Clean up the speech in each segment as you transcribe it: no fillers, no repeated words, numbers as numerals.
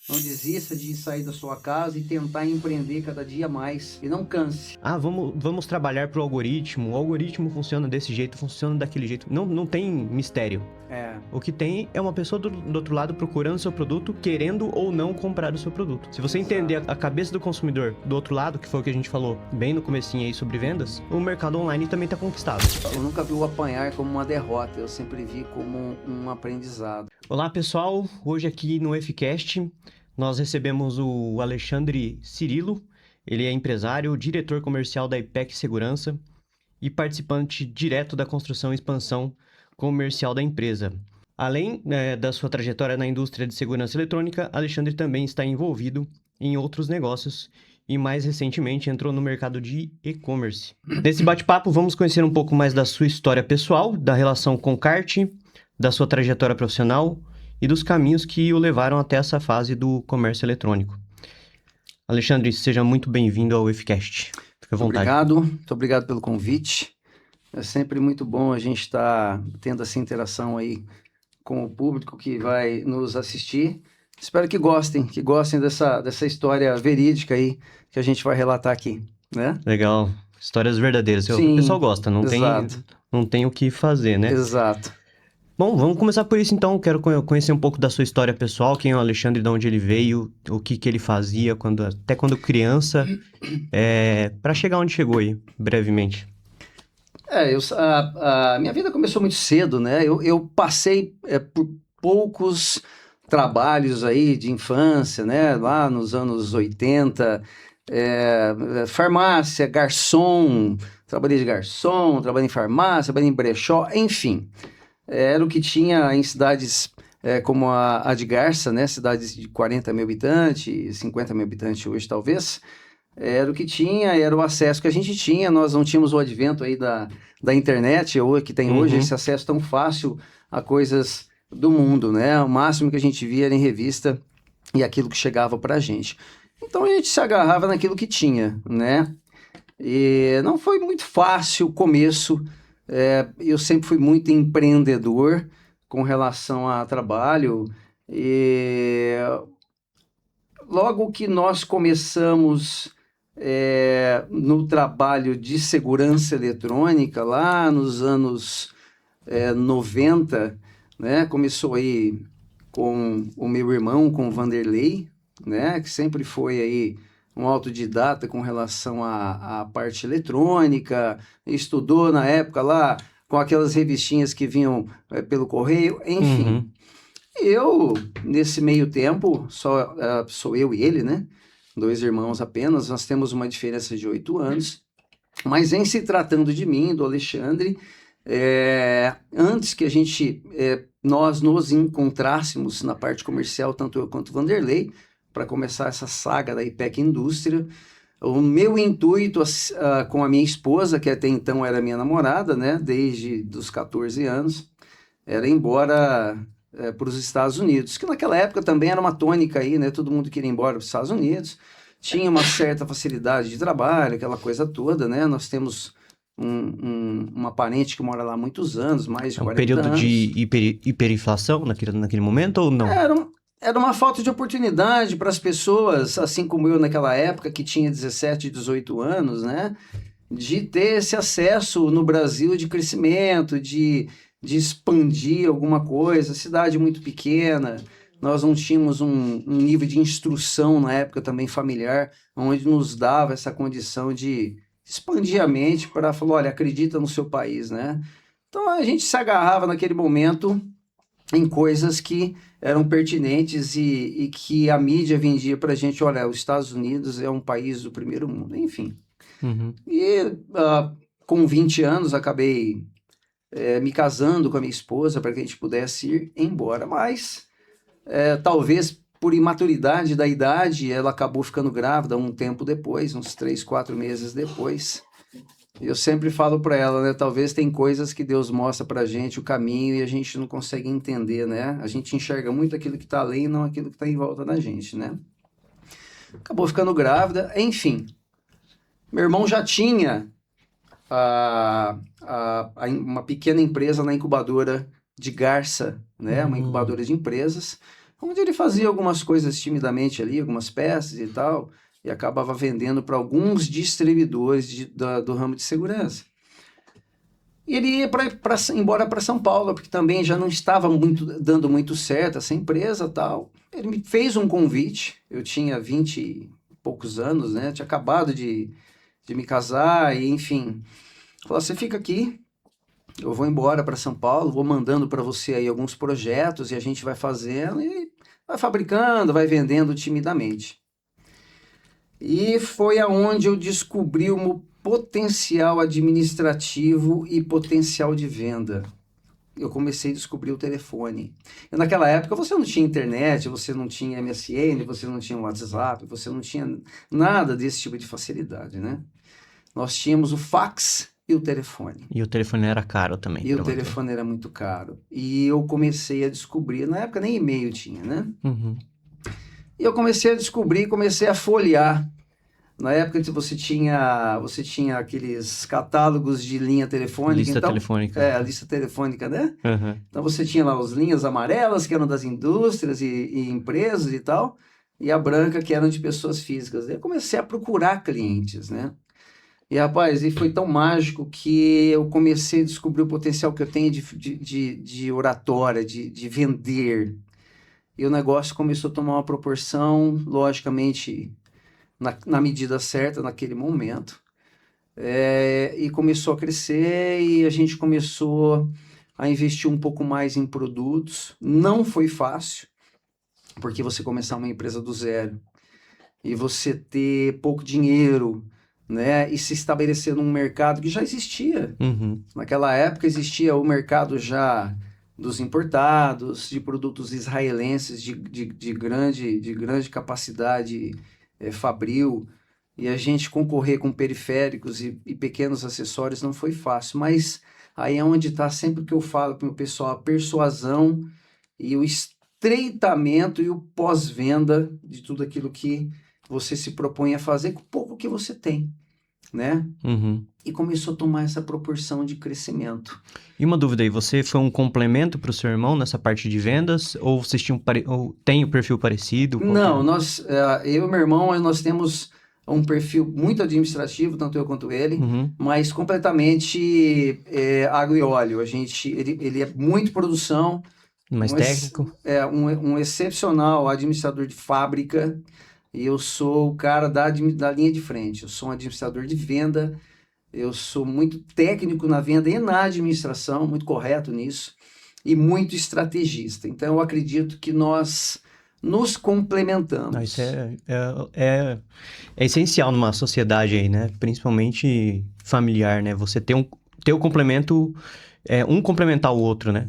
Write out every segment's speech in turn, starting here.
Não desista de sair da sua casa e tentar empreender cada dia mais. E não canse. Vamos trabalhar pro algoritmo. O algoritmo funciona desse jeito, funciona daquele jeito. Não tem mistério. O que tem é uma pessoa do outro lado procurando seu produto, querendo ou não comprar o seu produto. Se você entender a cabeça do consumidor do outro lado, que foi o que a gente falou bem no comecinho aí sobre vendas, o mercado online também tá conquistado. Eu nunca vi o apanhar como uma derrota, eu sempre vi como um aprendizado. Olá pessoal, hoje aqui no Fcast nós recebemos o Alexandre Cirilo. Ele é empresário, diretor comercial da IPEC Segurança e participante direto da construção e expansão comercial da empresa. Além da sua trajetória na indústria de segurança eletrônica, Alexandre também está envolvido em outros negócios e mais recentemente entrou no mercado de e-commerce. Nesse bate-papo vamos conhecer um pouco mais da sua história pessoal, da relação com o kart, da sua trajetória profissional e dos caminhos que o levaram até essa fase do comércio eletrônico. Alexandre, seja muito bem-vindo ao Fcast. Fique à vontade. Muito obrigado pelo convite. É sempre muito bom a gente estar tendo essa interação aí com o público que vai nos assistir. Espero que gostem dessa história verídica aí que a gente vai relatar aqui, né? Legal, histórias verdadeiras. Sim, o pessoal gosta, não tem o que fazer, né? Exato. Bom, vamos começar por isso então. Quero conhecer um pouco da sua história pessoal, quem é o Alexandre, de onde ele veio, o que ele fazia até quando criança, para chegar onde chegou aí, brevemente. A minha vida começou muito cedo, né? Eu passei por poucos trabalhos aí de infância, né? Lá nos anos 80, farmácia, garçom, trabalhei de garçom, trabalhei em farmácia, trabalhei em brechó, enfim. Era o que tinha em cidades como a de Garça, né? Cidades de 40 mil habitantes, 50 mil habitantes hoje talvez. Era o que tinha, era o acesso que a gente tinha. Nós não tínhamos o advento aí da internet, ou que tem hoje esse acesso tão fácil a coisas do mundo, né? O máximo que a gente via era em revista e aquilo que chegava pra gente. Então a gente se agarrava naquilo que tinha, né? E não foi muito fácil o começo. Eu sempre fui muito empreendedor com relação a trabalho. E logo que nós começamos no trabalho de segurança eletrônica, lá nos anos 90, né? Começou aí com o meu irmão, com o Vanderlei, né? Que sempre foi aí um autodidata com relação à parte eletrônica, estudou na época lá com aquelas revistinhas que vinham pelo correio, enfim. Eu, nesse meio tempo, sou eu e ele, né? 2 irmãos apenas, nós temos uma diferença de 8 anos, mas em se tratando de mim, do Alexandre, antes que nós nos encontrássemos na parte comercial, tanto eu quanto o Vanderlei, para começar essa saga da IPEC Indústria, o meu intuito com a minha esposa, que até então era minha namorada, né, desde os 14 anos, era ir embora para os Estados Unidos, que naquela época também era uma tônica aí, né, todo mundo queria ir embora para os Estados Unidos, tinha uma certa facilidade de trabalho, aquela coisa toda, né, nós temos uma parente que mora lá há muitos anos, mais de 40 anos. Um período de hiperinflação naquele momento ou não? Era uma falta de oportunidade para as pessoas, assim como eu naquela época, que tinha 17, 18 anos, né? De ter esse acesso no Brasil de crescimento, de expandir alguma coisa. Cidade muito pequena, nós não tínhamos um nível de instrução na época também familiar, onde nos dava essa condição de expandir a mente para falar, olha, acredita no seu país, né? Então a gente se agarrava naquele momento em coisas que eram pertinentes e que a mídia vendia para a gente, olha, os Estados Unidos é um país do primeiro mundo, enfim. E com 20 anos acabei me casando com a minha esposa para que a gente pudesse ir embora, mas talvez por imaturidade da idade, ela acabou ficando grávida um tempo depois, uns 3, 4 meses depois. Eu sempre falo para ela, né? Talvez tem coisas que Deus mostra para a gente o caminho e a gente não consegue entender, né? A gente enxerga muito aquilo que está além e não aquilo que está em volta da gente, né? Acabou ficando grávida, enfim. Meu irmão já tinha uma pequena empresa na incubadora de Garça, né? Uma incubadora de empresas. onde ele fazia algumas coisas timidamente ali, algumas peças e tal, e acabava vendendo para alguns distribuidores do ramo de segurança. E ele ia embora para São Paulo, porque também já não estava dando muito certo essa empresa tal. Ele me fez um convite, eu tinha 20 e poucos anos, né? Tinha acabado de me casar, e enfim. Falou, você fica aqui, eu vou embora para São Paulo, vou mandando para você aí alguns projetos, e a gente vai fazendo, e vai fabricando, vai vendendo timidamente. E foi aonde eu descobri o meu potencial administrativo e potencial de venda. Eu comecei a descobrir o telefone. E naquela época você não tinha internet, você não tinha MSN, você não tinha WhatsApp, você não tinha nada desse tipo de facilidade, né? Nós tínhamos o fax e o telefone. E o telefone era caro também. E o telefone era muito caro. E eu comecei a descobrir, na época nem e-mail tinha, né? Uhum. E eu comecei a descobrir, comecei a folhear. Na época que você tinha aqueles catálogos de linha telefônica. Lista então, telefônica. a lista telefônica, né? Uhum. Então você tinha lá as linhas amarelas, que eram das indústrias e empresas e tal, e a branca, que eram de pessoas físicas. Eu comecei a procurar clientes, né? E, rapaz, e foi tão mágico que eu comecei a descobrir o potencial que eu tenho de oratória, de vender. E o negócio começou a tomar uma proporção, logicamente, na medida certa, naquele momento. E começou a crescer e a gente começou a investir um pouco mais em produtos. Não foi fácil, porque você começar uma empresa do zero e você ter pouco dinheiro, né, e se estabelecer num mercado que já existia. Uhum. Naquela época existia o mercado já dos importados, de produtos israelenses de grande capacidade fabril, e a gente concorrer com periféricos e pequenos acessórios não foi fácil, mas aí é onde está sempre que eu falo para o meu pessoal, a persuasão e o estreitamento e o pós-venda de tudo aquilo que você se propõe a fazer com o pouco que você tem, né? Uhum. E começou a tomar essa proporção de crescimento. E uma dúvida aí, você foi um complemento para o seu irmão nessa parte de vendas? Ou vocês tinham ou tem um perfil parecido? Não, eu e meu irmão, nós temos um perfil muito administrativo, tanto eu quanto ele, Uhum. mas completamente água e óleo. Ele é muito produção, Mais técnico? um excepcional administrador de fábrica, e eu sou o cara da linha de frente. Eu sou um administrador de venda, eu sou muito técnico na venda e na administração, muito correto nisso, e muito estrategista. Então, eu acredito que nós nos complementamos. Não, isso é essencial numa sociedade aí, né? Principalmente familiar, né? Você ter o complemento, um complementar o outro, né?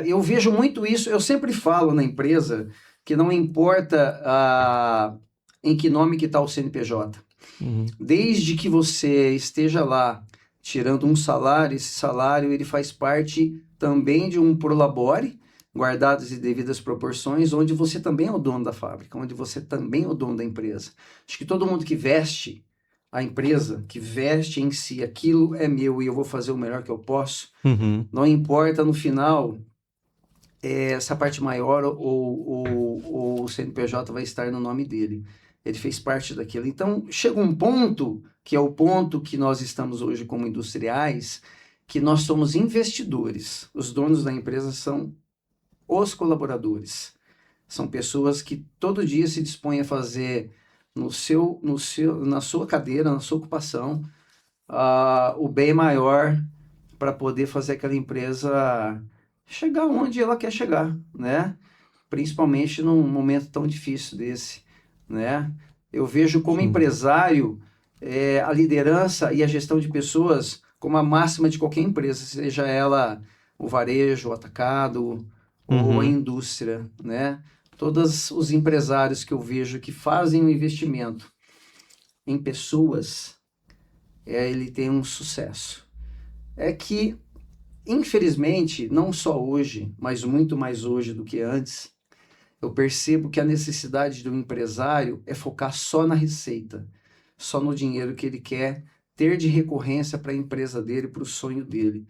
Eu vejo muito isso. Eu sempre falo na empresa que não importa em que nome que está o CNPJ. Uhum. Desde que você esteja lá tirando um salário, esse salário ele faz parte também de um prolabore, guardadas e devidas proporções, onde você também é o dono da fábrica, onde você também é o dono da empresa. Acho que todo mundo que veste a empresa, que veste em si, aquilo é meu e eu vou fazer o melhor que eu posso. Uhum. Não importa no final essa parte maior ou o CNPJ vai estar no nome dele. Ele fez parte daquilo. Então, chega um ponto, que é o ponto que nós estamos hoje como industriais, que nós somos investidores. Os donos da empresa são os colaboradores. São pessoas que todo dia se dispõem a fazer na sua cadeira, na sua ocupação, o bem maior para poder fazer aquela empresa chegar onde ela quer chegar, né? Principalmente num momento tão difícil desse, né? Eu vejo como Sim. empresário a liderança e a gestão de pessoas como a máxima de qualquer empresa, seja ela o varejo, o atacado ou a indústria, né? Todos os empresários que eu vejo que fazem um investimento em pessoas, ele tem um sucesso. É que, infelizmente, não só hoje, mas muito mais hoje do que antes, eu percebo que a necessidade do empresário é focar só na receita, só no dinheiro que ele quer ter de recorrência para a empresa dele, para o sonho dele.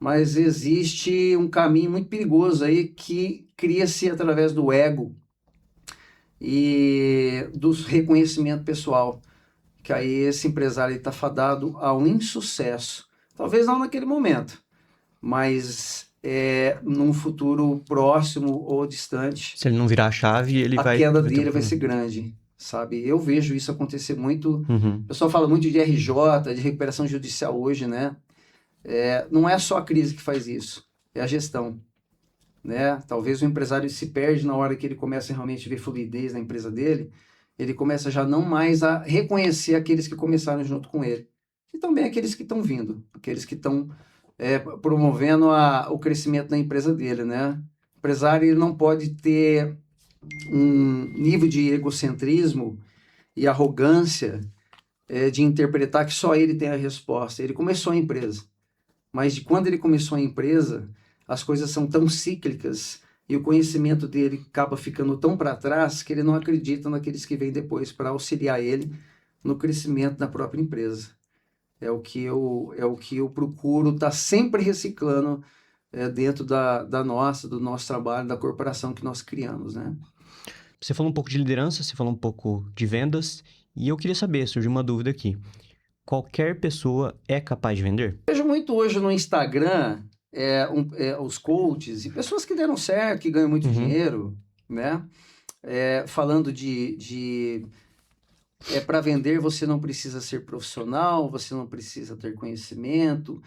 Mas existe um caminho muito perigoso aí que cria-se através do ego, e do reconhecimento pessoal, que aí esse empresário está fadado ao insucesso. Talvez não naquele momento, mas num futuro próximo ou distante, Se ele não virar a chave, ele a vai queda ter um dele vai problema. ser grande, sabe? Eu vejo isso acontecer muito. Uhum. O pessoal fala muito de RJ, de recuperação judicial hoje, né? Não é só a crise que faz isso, é a gestão, né? Talvez o empresário se perde na hora que ele começa a realmente ver fluidez na empresa dele, ele começa já não mais a reconhecer aqueles que começaram junto com ele, e também aqueles que estão vindo, aqueles que estão promovendo o crescimento da empresa dele, né? O empresário ele não pode ter um nível de egocentrismo e arrogância de interpretar que só ele tem a resposta. Ele começou a empresa, mas de quando ele começou a empresa, as coisas são tão cíclicas e o conhecimento dele acaba ficando tão para trás que ele não acredita naqueles que vêm depois para auxiliar ele no crescimento da própria empresa. É o que eu procuro estar sempre reciclando dentro do nosso trabalho, da corporação que nós criamos, né? Você falou um pouco de liderança, você falou um pouco de vendas, e eu queria saber, surgiu uma dúvida aqui. Qualquer pessoa é capaz de vender? Vejo muito hoje no Instagram os coaches e pessoas que deram certo, que ganham muito Uhum. dinheiro, né? Falando para vender você não precisa ser profissional, você não precisa ter conhecimento,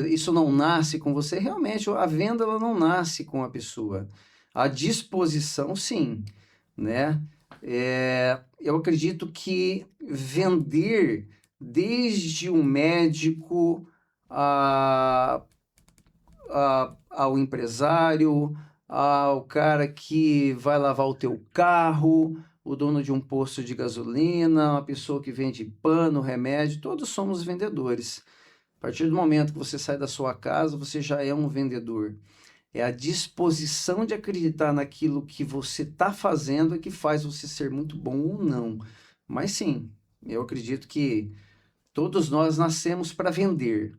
isso não nasce com você. Realmente, a venda ela não nasce com a pessoa. A disposição, sim, né? Eu acredito que vender desde o médico a, ao empresário, ao cara que vai lavar o teu carro, o dono de um posto de gasolina, a pessoa que vende pano, remédio, todos somos vendedores. A partir do momento que você sai da sua casa, você já é um vendedor. É a disposição de acreditar naquilo que você está fazendo que faz você ser muito bom ou não. Mas sim, eu acredito que todos nós nascemos para vender.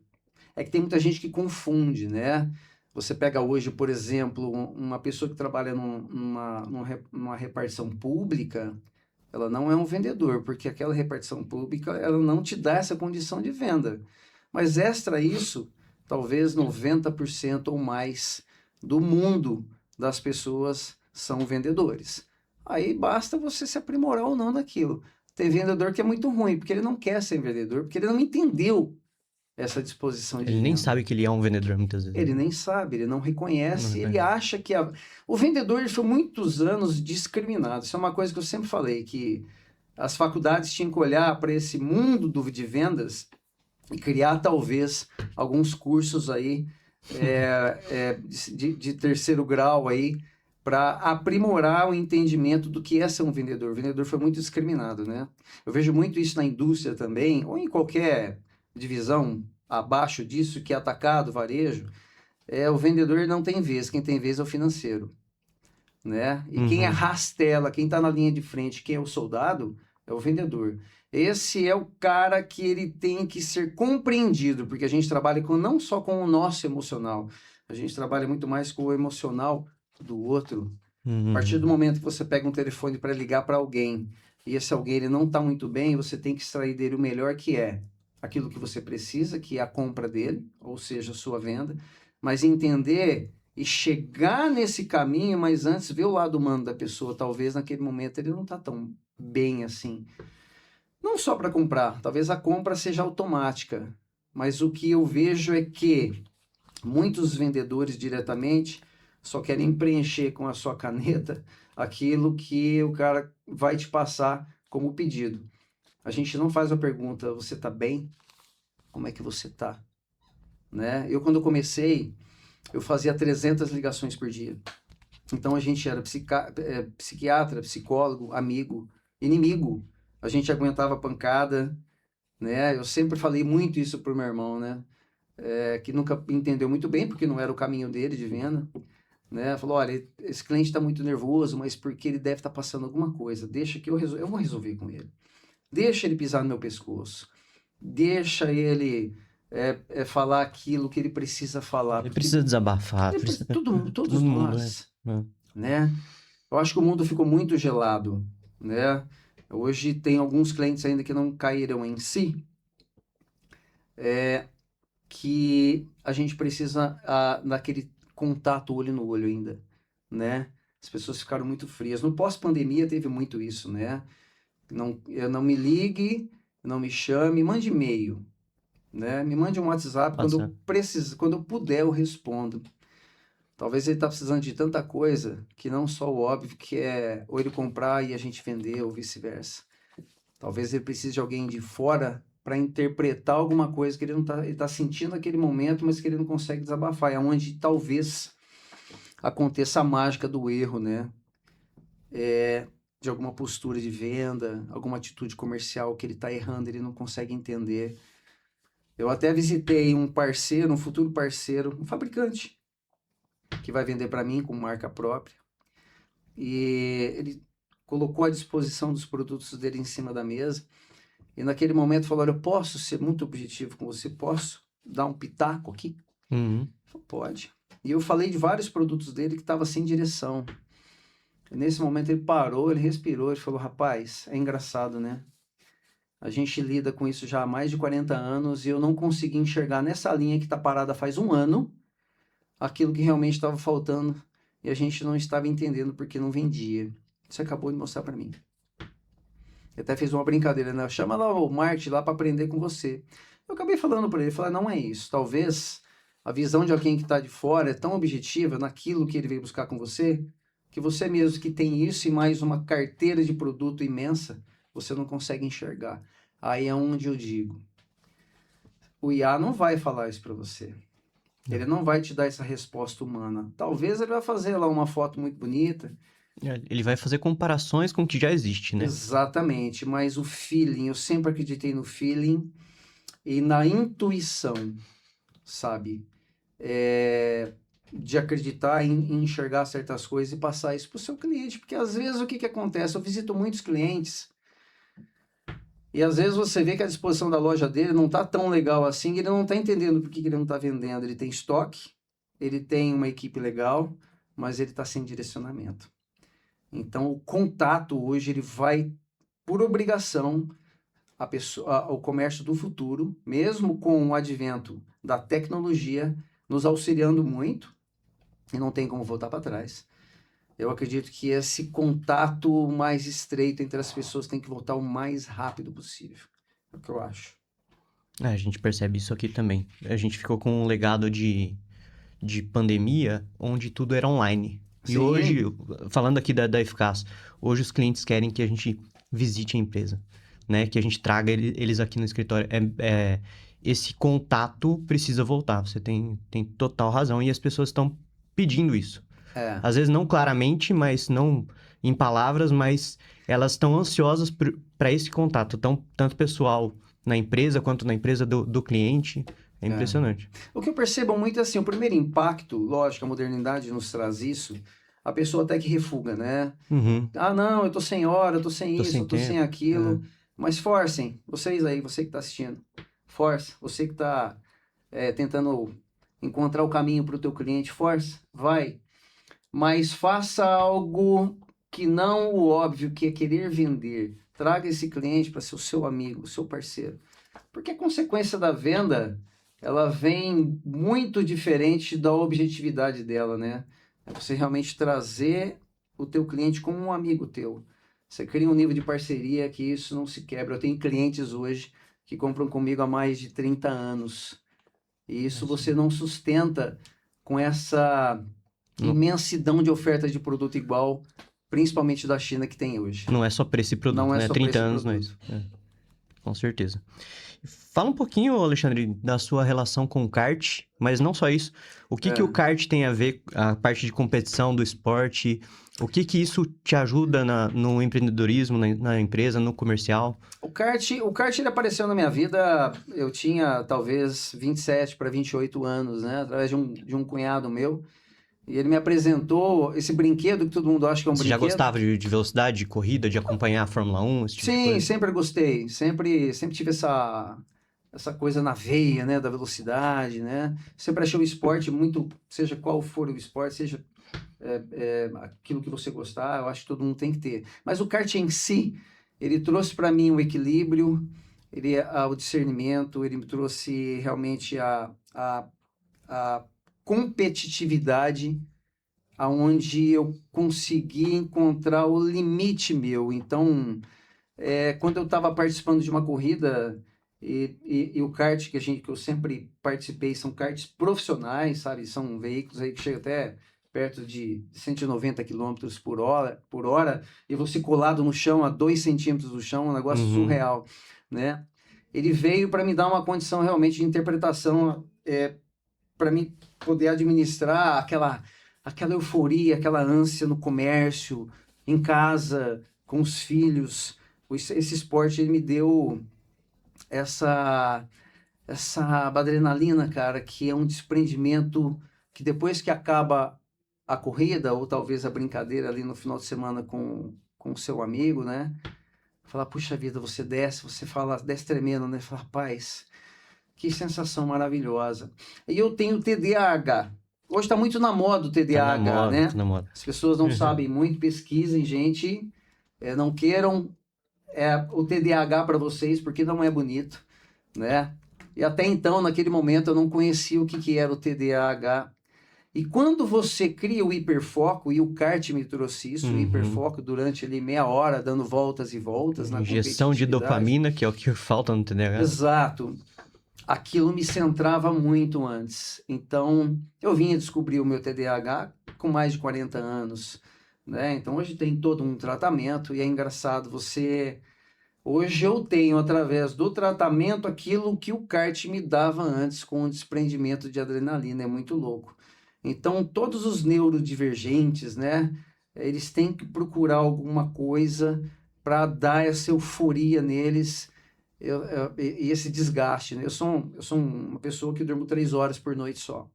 É que tem muita gente que confunde, né? Você pega hoje, por exemplo, uma pessoa que trabalha numa repartição pública, ela não é um vendedor, porque aquela repartição pública, ela não te dá essa condição de venda. Mas extra isso, talvez 90% ou mais do mundo das pessoas são vendedores. Aí basta você se aprimorar ou não naquilo. Tem vendedor que é muito ruim, porque ele não quer ser vendedor, porque ele não entendeu essa disposição de Ele nem venda. sabe que ele é um vendedor, muitas vezes. Ele nem sabe, ele não Não reconhece, ele reconhece. acha que o vendedor ele foi muitos anos discriminado. Isso é uma coisa que eu sempre falei, que as faculdades tinham que olhar para esse mundo de vendas e criar talvez alguns cursos aí de terceiro grau aí para aprimorar o entendimento do que é ser um vendedor. O vendedor foi muito discriminado, né? Eu vejo muito isso na indústria também, ou em qualquer divisão abaixo disso, que é atacado, varejo. O vendedor não tem vez, quem tem vez é o financeiro, né? E quem Uhum. rastela, quem está na linha de frente, quem é o soldado, é o vendedor. Esse é o cara que ele tem que ser compreendido, porque a gente trabalha não só com o nosso emocional, a gente trabalha muito mais com o emocional do outro. A partir do Uhum. momento que você pega um telefone para ligar para alguém, e esse alguém ele não está muito bem, você tem que extrair dele o melhor que é aquilo que você precisa, que é a compra dele, ou seja, a sua venda, mas entender e chegar nesse caminho, mas antes ver o lado humano da pessoa. Talvez naquele momento ele não está tão bem assim. Não só para comprar, talvez a compra seja automática, mas o que eu vejo é que muitos vendedores diretamente só querem preencher com a sua caneta aquilo que o cara vai te passar como pedido. A gente não faz a pergunta, você está bem? Como é que você está? Né? Eu, quando comecei, eu fazia 300 ligações por dia. Então, a gente era psiquiatra, psicólogo, amigo, inimigo. A gente aguentava pancada, né? Eu sempre falei muito isso pro meu irmão, né? Que nunca entendeu muito bem, porque não era o caminho dele de venda, né? Falou, olha, esse cliente está muito nervoso, mas porque ele deve estar passando alguma coisa. Deixa que eu vou resolver com ele. Deixa ele pisar no meu pescoço. Deixa ele falar aquilo que ele precisa falar, Ele porque precisa desabafar. todos Todo mundo, né? nós, né? Eu acho que o mundo ficou muito gelado, né? Hoje tem alguns clientes ainda que não caíram em si, que a gente precisa daquele contato olho no olho ainda, né? As pessoas ficaram muito frias. No pós-pandemia teve muito isso, né? Não me ligue, não me chame, mande e-mail, né? Me mande um WhatsApp, Passa. quando eu puder eu respondo. Talvez ele está precisando de tanta coisa que não só o óbvio que é ou ele comprar e a gente vender ou vice-versa. Talvez ele precise de alguém de fora para interpretar alguma coisa que ele não tá, ele tá sentindo naquele momento, mas que ele não consegue desabafar. É onde talvez aconteça a mágica do erro, né? De alguma postura de venda, alguma atitude comercial que ele está errando, ele não consegue entender. Eu até visitei um parceiro, um futuro parceiro, um fabricante que vai vender para mim com marca própria. E ele colocou à disposição dos produtos dele em cima da mesa. E naquele momento falou: olha, eu posso ser muito objetivo com você? Posso dar um pitaco aqui? Uhum. Falei, pode. E eu falei de vários produtos dele que estavam sem direção. E nesse momento ele parou, ele respirou, ele falou: rapaz, é engraçado, né? A gente lida com isso já há mais de 40 anos e eu não consegui enxergar nessa linha que está parada faz um ano aquilo que realmente estava faltando e a gente não estava entendendo porque não vendia. Você acabou de mostrar para mim. Ele até fez uma brincadeira, né? Chama lá o Marte lá para aprender com você. Eu acabei falando para ele, falei, não é isso. Talvez a visão de alguém que está de fora é tão objetiva naquilo que ele veio buscar com você, que você mesmo que tem isso e mais uma carteira de produto imensa, você não consegue enxergar. Aí é onde eu digo, o IA não vai falar isso para você. Ele não vai te dar essa resposta humana. Talvez ele vai fazer lá uma foto muito bonita. Ele vai fazer comparações com o que já existe, né? Exatamente, mas o feeling, eu sempre acreditei no feeling e na intuição, sabe? De acreditar em enxergar certas coisas e passar isso para o seu cliente. Porque às vezes o que acontece? Eu visito muitos clientes e às vezes você vê que a disposição da loja dele não está tão legal assim, ele não está entendendo por que ele não está vendendo. Ele tem estoque, ele tem uma equipe legal, mas ele está sem direcionamento. Então o contato hoje ele vai por obrigação o comércio do futuro, mesmo com o advento da tecnologia nos auxiliando muito, e não tem como voltar para trás. Eu acredito que esse contato mais estreito entre as pessoas tem que voltar o mais rápido possível. É o que eu acho. A gente percebe isso aqui também. A gente ficou com um legado de pandemia onde tudo era online. E Sim. hoje, falando aqui da Eficaz, hoje os clientes querem que a gente visite a empresa, né? Que a gente traga eles aqui no escritório. Esse contato precisa voltar. Você tem total razão. E as pessoas estão pedindo isso. Às vezes não claramente, mas não em palavras, mas elas estão ansiosas para esse contato, tanto pessoal na empresa quanto na empresa do cliente. É impressionante. O que eu percebo muito é assim, o primeiro impacto, lógico, a modernidade nos traz isso, a pessoa até que refuga, né? Uhum. Ah, não, eu tô sem hora, eu tô sem Tô isso, sem eu tô sem tempo. aquilo. Mas forcem, vocês aí, você que tá assistindo, força, você que tá tentando encontrar o caminho para o teu cliente, força, vai. Mas faça algo que não o óbvio, que é querer vender. Traga esse cliente para ser o seu amigo, o seu parceiro. Porque a consequência da venda, ela vem muito diferente da objetividade dela, né? É você realmente trazer o teu cliente como um amigo teu. Você cria um nível de parceria que isso não se quebra. Eu tenho clientes hoje que compram comigo há mais de 30 anos. E isso você não sustenta com essa imensidão de oferta de produto igual, principalmente da China que tem hoje. Não é só para esse produto, Não é né? só 30 para esse anos, não é produto. isso. Com certeza. Fala um pouquinho, Alexandre, da sua relação com o kart, mas não só isso. O que o kart tem a ver, a parte de competição do esporte? O que isso te ajuda no empreendedorismo, na empresa, no comercial? O kart ele apareceu na minha vida, eu tinha talvez 27 para 28 anos, né? Através de um cunhado meu. E ele me apresentou esse brinquedo que todo mundo acha que é um Você já brinquedo. gostava de velocidade, de corrida, de acompanhar a Fórmula 1, esse tipo de Sim, coisa? sempre gostei. Sempre tive essa coisa na veia, né? Da velocidade, né? Sempre achei o esporte muito, seja qual for o esporte, seja aquilo que você gostar, eu acho que todo mundo tem que ter. Mas o kart em si, ele trouxe para mim o equilíbrio, o discernimento, ele me trouxe realmente a competitividade, aonde eu consegui encontrar o limite meu. Então, quando eu estava participando de uma corrida, e o kart que eu sempre participei são karts profissionais, sabe? São veículos aí que chegam até perto de 190 quilômetros por hora, e você colado no chão, a 2 centímetros do chão, um negócio surreal, né? Ele veio para me dar uma condição realmente de interpretação, para mim poder administrar aquela euforia, aquela ânsia no comércio, em casa, com os filhos. Esse esporte ele me deu essa adrenalina, cara, que é um desprendimento que depois que acaba a corrida, ou talvez a brincadeira ali no final de semana com o seu amigo, né? Falar, puxa vida, você desce, você fala, desce tremendo, né? Fala, rapaz, que sensação maravilhosa. E eu tenho TDAH. Hoje está muito na moda o TDAH, né? Tá na moda. As pessoas não sabem muito, pesquisem, gente. Não queiram o TDAH para vocês, porque não é bonito, né? E até então, naquele momento, eu não conhecia o que era o TDAH. E quando você cria o hiperfoco, e o kart me trouxe isso, o hiperfoco durante ali meia hora, dando voltas e voltas na injeção de dopamina, que é o que falta no TDAH. Exato. Aquilo me centrava muito antes. Então, eu vinha descobrir o meu TDAH com mais de 40 anos, né? Então, hoje tem todo um tratamento e é engraçado, Hoje eu tenho, através do tratamento, aquilo que o kart me dava antes com o desprendimento de adrenalina, é muito louco. Então, todos os neurodivergentes, né? Eles têm que procurar alguma coisa para dar essa euforia neles, e esse desgaste, né? Eu sou uma pessoa que durmo 3 horas por noite só.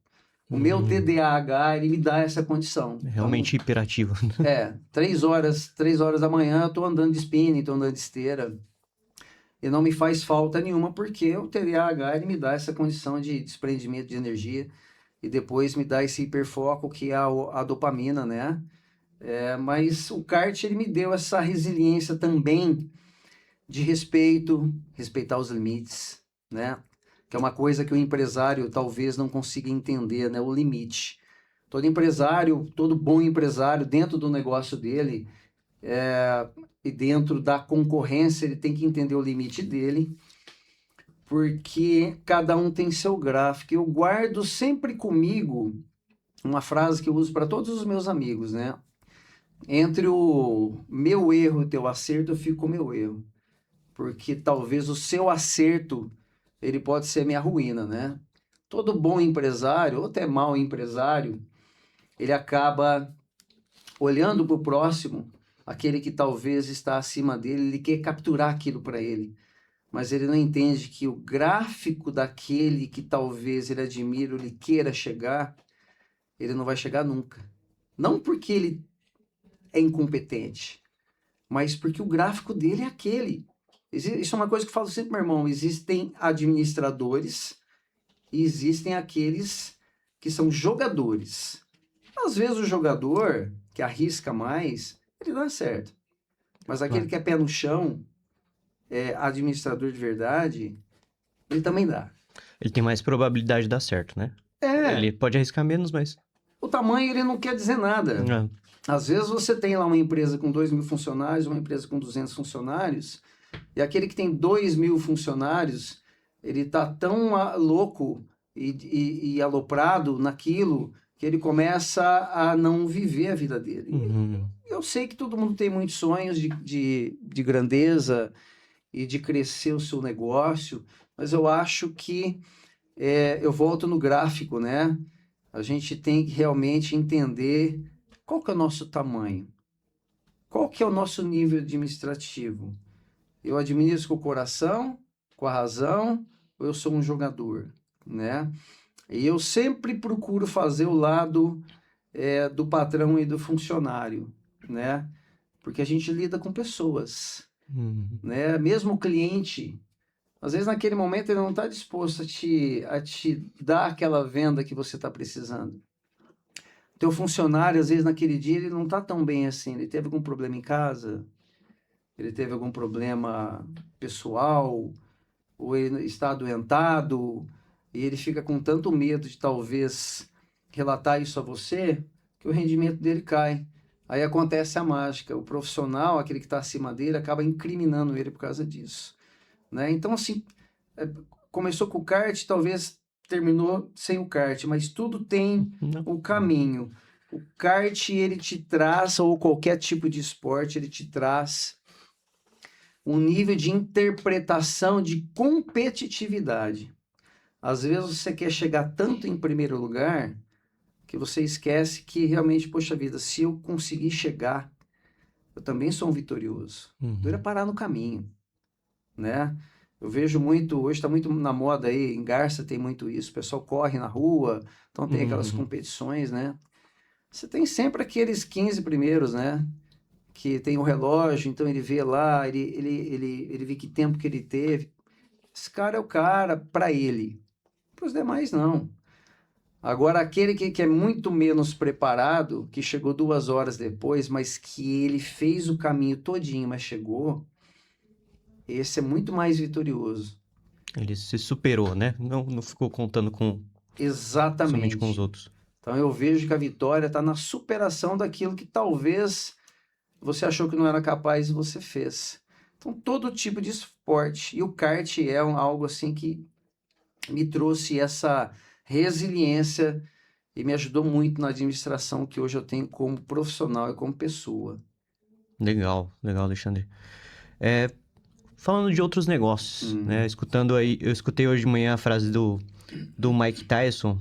O meu TDAH, ele me dá essa condição. Realmente então, hiperativo. 3 horas da manhã eu tô andando de spinning, tô andando de esteira. E não me faz falta nenhuma, porque o TDAH, ele me dá essa condição de desprendimento de energia. E depois me dá esse hiperfoco, que é a dopamina, né? Mas o kart, ele me deu essa resiliência também de respeitar os limites, né? Que é uma coisa que o empresário talvez não consiga entender, né? O limite. Todo empresário, todo bom empresário, dentro do negócio dele, e dentro da concorrência, ele tem que entender o limite dele, porque cada um tem seu gráfico. Eu guardo sempre comigo uma frase que eu uso para todos os meus amigos, né? Entre o meu erro e o teu acerto, eu fico com o meu erro. Porque talvez o seu acerto, ele pode ser minha ruína, né? Todo bom empresário, ou até mau empresário, ele acaba olhando para o próximo, aquele que talvez está acima dele, ele quer capturar aquilo para ele. Mas ele não entende que o gráfico daquele que talvez ele admira, ele queira chegar, ele não vai chegar nunca. Não porque ele é incompetente, mas porque o gráfico dele é aquele. Isso é uma coisa que eu falo sempre, meu irmão. Existem administradores e existem aqueles que são jogadores. Às vezes o jogador que arrisca mais, ele dá certo. Mas aquele que é pé no chão, administrador de verdade, ele também dá. Ele tem mais probabilidade de dar certo, né? Ele pode arriscar menos, mas... O tamanho, ele não quer dizer nada. Às vezes você tem lá uma empresa com 2.000 funcionários, uma empresa com 200 funcionários, e aquele que tem 2.000 funcionários, ele tá tão louco e aloprado naquilo que ele começa a não viver a vida dele. Eu sei que todo mundo tem muitos sonhos de grandeza e de crescer o seu negócio, mas eu acho que eu volto no gráfico, né? A gente tem que realmente entender qual que é o nosso tamanho, qual que é o nosso nível administrativo. Eu administro com o coração, com a razão, ou eu sou um jogador, né? E eu sempre procuro fazer o lado do patrão e do funcionário, né? Porque a gente lida com pessoas, né? Mesmo o cliente, às vezes naquele momento ele não está disposto a te dar aquela venda que você está precisando. Teu funcionário, às vezes, naquele dia, ele não tá tão bem assim. Ele teve algum problema em casa, ele teve algum problema pessoal, ou ele está adoentado, e ele fica com tanto medo de talvez relatar isso a você, que o rendimento dele cai. Aí acontece a mágica. O profissional, aquele que está acima dele, acaba incriminando ele por causa disso, né? Então, assim, é, começou com o kart, talvez terminou sem o kart, mas tudo tem Não. o caminho. O kart, ele te traz, ou qualquer tipo de esporte, ele te traz um nível de interpretação de competitividade. Às vezes você quer chegar tanto em primeiro lugar que você esquece que realmente, poxa vida, se eu conseguir chegar, eu também sou um vitorioso. Dura parar no caminho, né? Eu vejo muito, hoje está muito na moda aí, em Garça tem muito isso, o pessoal corre na rua, então tem aquelas competições, né? Você tem sempre aqueles 15 primeiros, né? Que tem o relógio, então ele vê lá, ele vê que tempo que ele teve. Esse cara é o cara para ele. Para os demais, não. Agora, aquele que é muito menos preparado, que chegou 2 horas depois, mas que ele fez o caminho todinho, mas chegou, esse é muito mais vitorioso. Ele se superou, né? Não ficou contando somente com os Exatamente. outros. Então eu vejo que a vitória está na superação daquilo que talvez você achou que não era capaz e você fez. Então todo tipo de esporte. E o kart é algo assim que me trouxe essa resiliência e me ajudou muito na administração que hoje eu tenho como profissional e como pessoa. Legal, legal, Alexandre. É, falando de outros negócios, né? Escutando aí, eu escutei hoje de manhã a frase do Mike Tyson,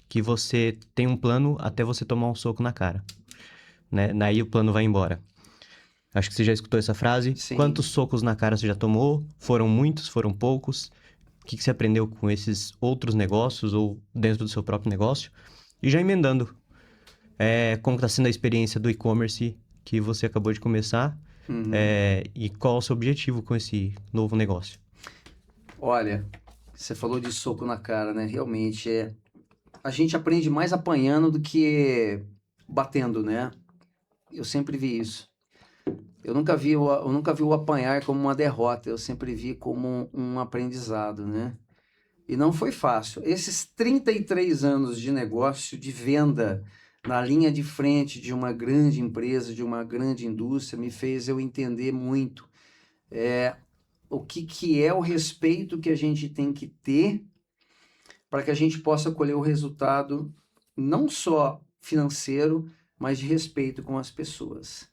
que você tem um plano até você tomar um soco na cara, né? Daí o plano vai embora. Acho que você já escutou essa frase. Sim. Quantos socos na cara você já tomou? Foram muitos? Foram poucos? O que você aprendeu com esses outros negócios ou dentro do seu próprio negócio? E já emendando, como está sendo a experiência do e-commerce que você acabou de começar? E qual o seu objetivo com esse novo negócio? Olha, você falou de soco na cara, né? Realmente é. A gente aprende mais apanhando do que batendo, né? Eu sempre vi isso. Eu nunca vi o apanhar como uma derrota, eu sempre vi como um aprendizado, né? E não foi fácil. Esses 33 anos de negócio, de venda na linha de frente de uma grande empresa, de uma grande indústria, me fez eu entender muito o que é o respeito que a gente tem que ter para que a gente possa colher o resultado não só financeiro, mas de respeito com as pessoas,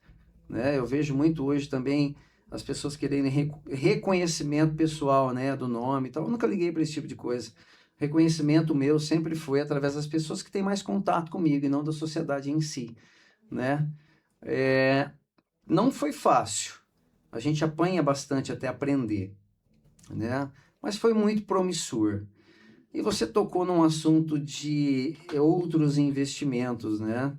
né? Eu vejo muito hoje também as pessoas querendo reconhecimento pessoal, né, do nome e tal. Eu nunca liguei para esse tipo de coisa. Reconhecimento meu sempre foi através das pessoas que têm mais contato comigo e não da sociedade em si, né? Não foi fácil. A gente apanha bastante até aprender, né? Mas foi muito promissor. E você tocou num assunto de outros investimentos, né?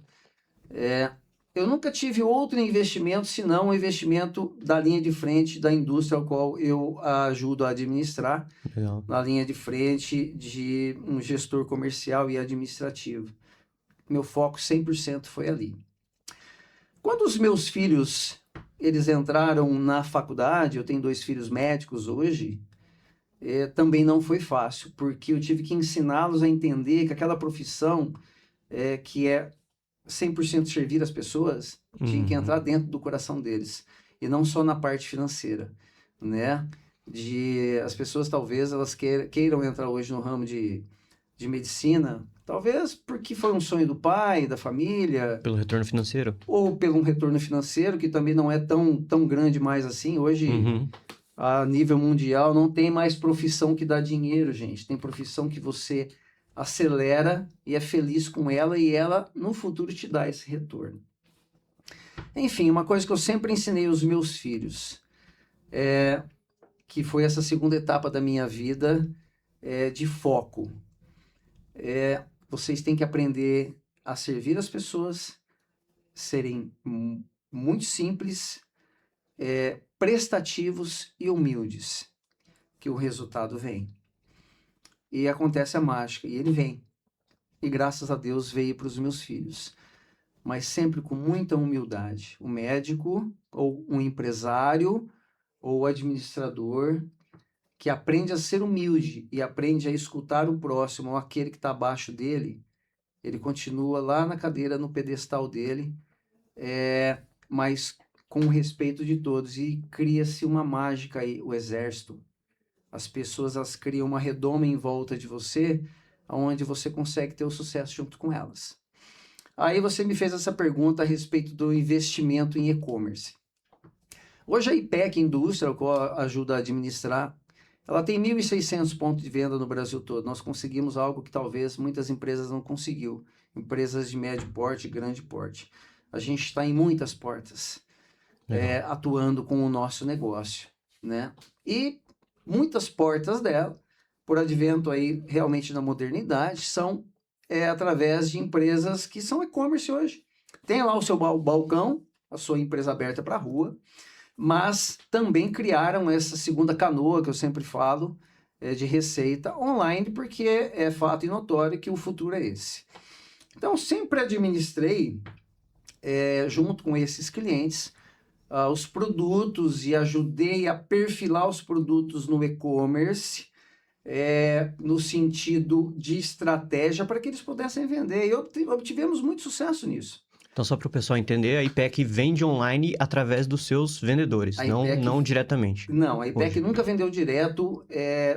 Eu nunca tive outro investimento senão o investimento da linha de frente da indústria ao qual eu ajudo a administrar, Legal. na linha de frente de um gestor comercial e administrativo. Meu foco 100% foi ali. Quando os meus filhos eles entraram na faculdade, eu tenho 2 filhos médicos hoje, também não foi fácil, porque eu tive que ensiná-los a entender que aquela profissão que é 100% servir as pessoas, tinha que entrar dentro do coração deles, e não só na parte financeira, né? As pessoas talvez elas queiram entrar hoje no ramo de medicina, talvez porque foi um sonho do pai, da família, Pelo retorno financeiro? ou pelo um retorno financeiro, que também não é tão grande mais assim. Hoje, a nível mundial, não tem mais profissão que dá dinheiro, gente. Tem profissão que você acelera e é feliz com ela e ela no futuro te dá esse retorno. Enfim, uma coisa que eu sempre ensinei aos meus filhos, que foi essa segunda etapa da minha vida, de foco. Vocês têm que aprender a servir as pessoas, serem muito simples, prestativos e humildes, que o resultado vem. E acontece a mágica, e ele vem. e graças a Deus veio para os meus filhos. Mas sempre com muita humildade. O médico, ou um empresário, ou o administrador, que aprende a ser humilde e aprende a escutar o próximo, ou aquele que está abaixo dele, ele continua lá na cadeira, no pedestal dele, mas com o respeito de todos. E cria-se uma mágica aí, o exército. As pessoas elas criam uma redoma em volta de você, onde você consegue ter o sucesso junto com elas. Aí você me fez essa pergunta a respeito do investimento em e-commerce. Hoje a IPEC Indústria, que eu ajudo a administrar, ela tem 1.600 pontos de venda no Brasil todo. Nós conseguimos algo que talvez muitas empresas não conseguiu. Empresas de médio porte, grande porte. A gente está em muitas portas, atuando com o nosso negócio, né? E muitas portas dela, por advento aí realmente na modernidade, são através de empresas que são e-commerce hoje. Tem lá o seu balcão, a sua empresa aberta para a rua, mas também criaram essa segunda canoa que eu sempre falo, de receita online, porque é fato e notório que o futuro é esse. Então, sempre administrei, junto com esses clientes, os produtos e ajudei a perfilar os produtos no e-commerce, no sentido de estratégia para que eles pudessem vender. E obtivemos muito sucesso nisso. Então, só para o pessoal entender, a IPEC vende online através dos seus vendedores, não diretamente. Não, a IPEC nunca vendeu direto.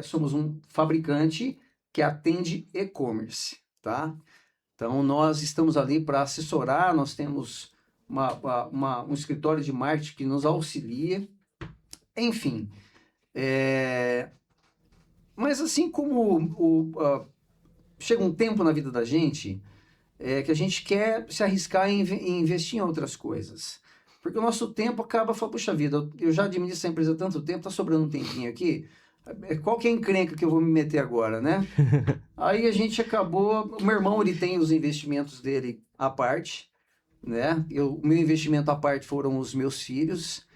Somos um fabricante que atende e-commerce, tá? Então, nós estamos ali para assessorar, nós temos um escritório de marketing que nos auxilia. Enfim, mas assim como chega um tempo na vida da gente que a gente quer se arriscar em investir em outras coisas. Porque o nosso tempo acaba, fala, puxa vida, eu já administro essa empresa há tanto tempo, tá sobrando um tempinho aqui, qual que é a encrenca que eu vou me meter agora, né? Aí a gente acabou, o meu irmão, ele tem os investimentos dele à parte, né? O meu investimento à parte foram os meus filhos,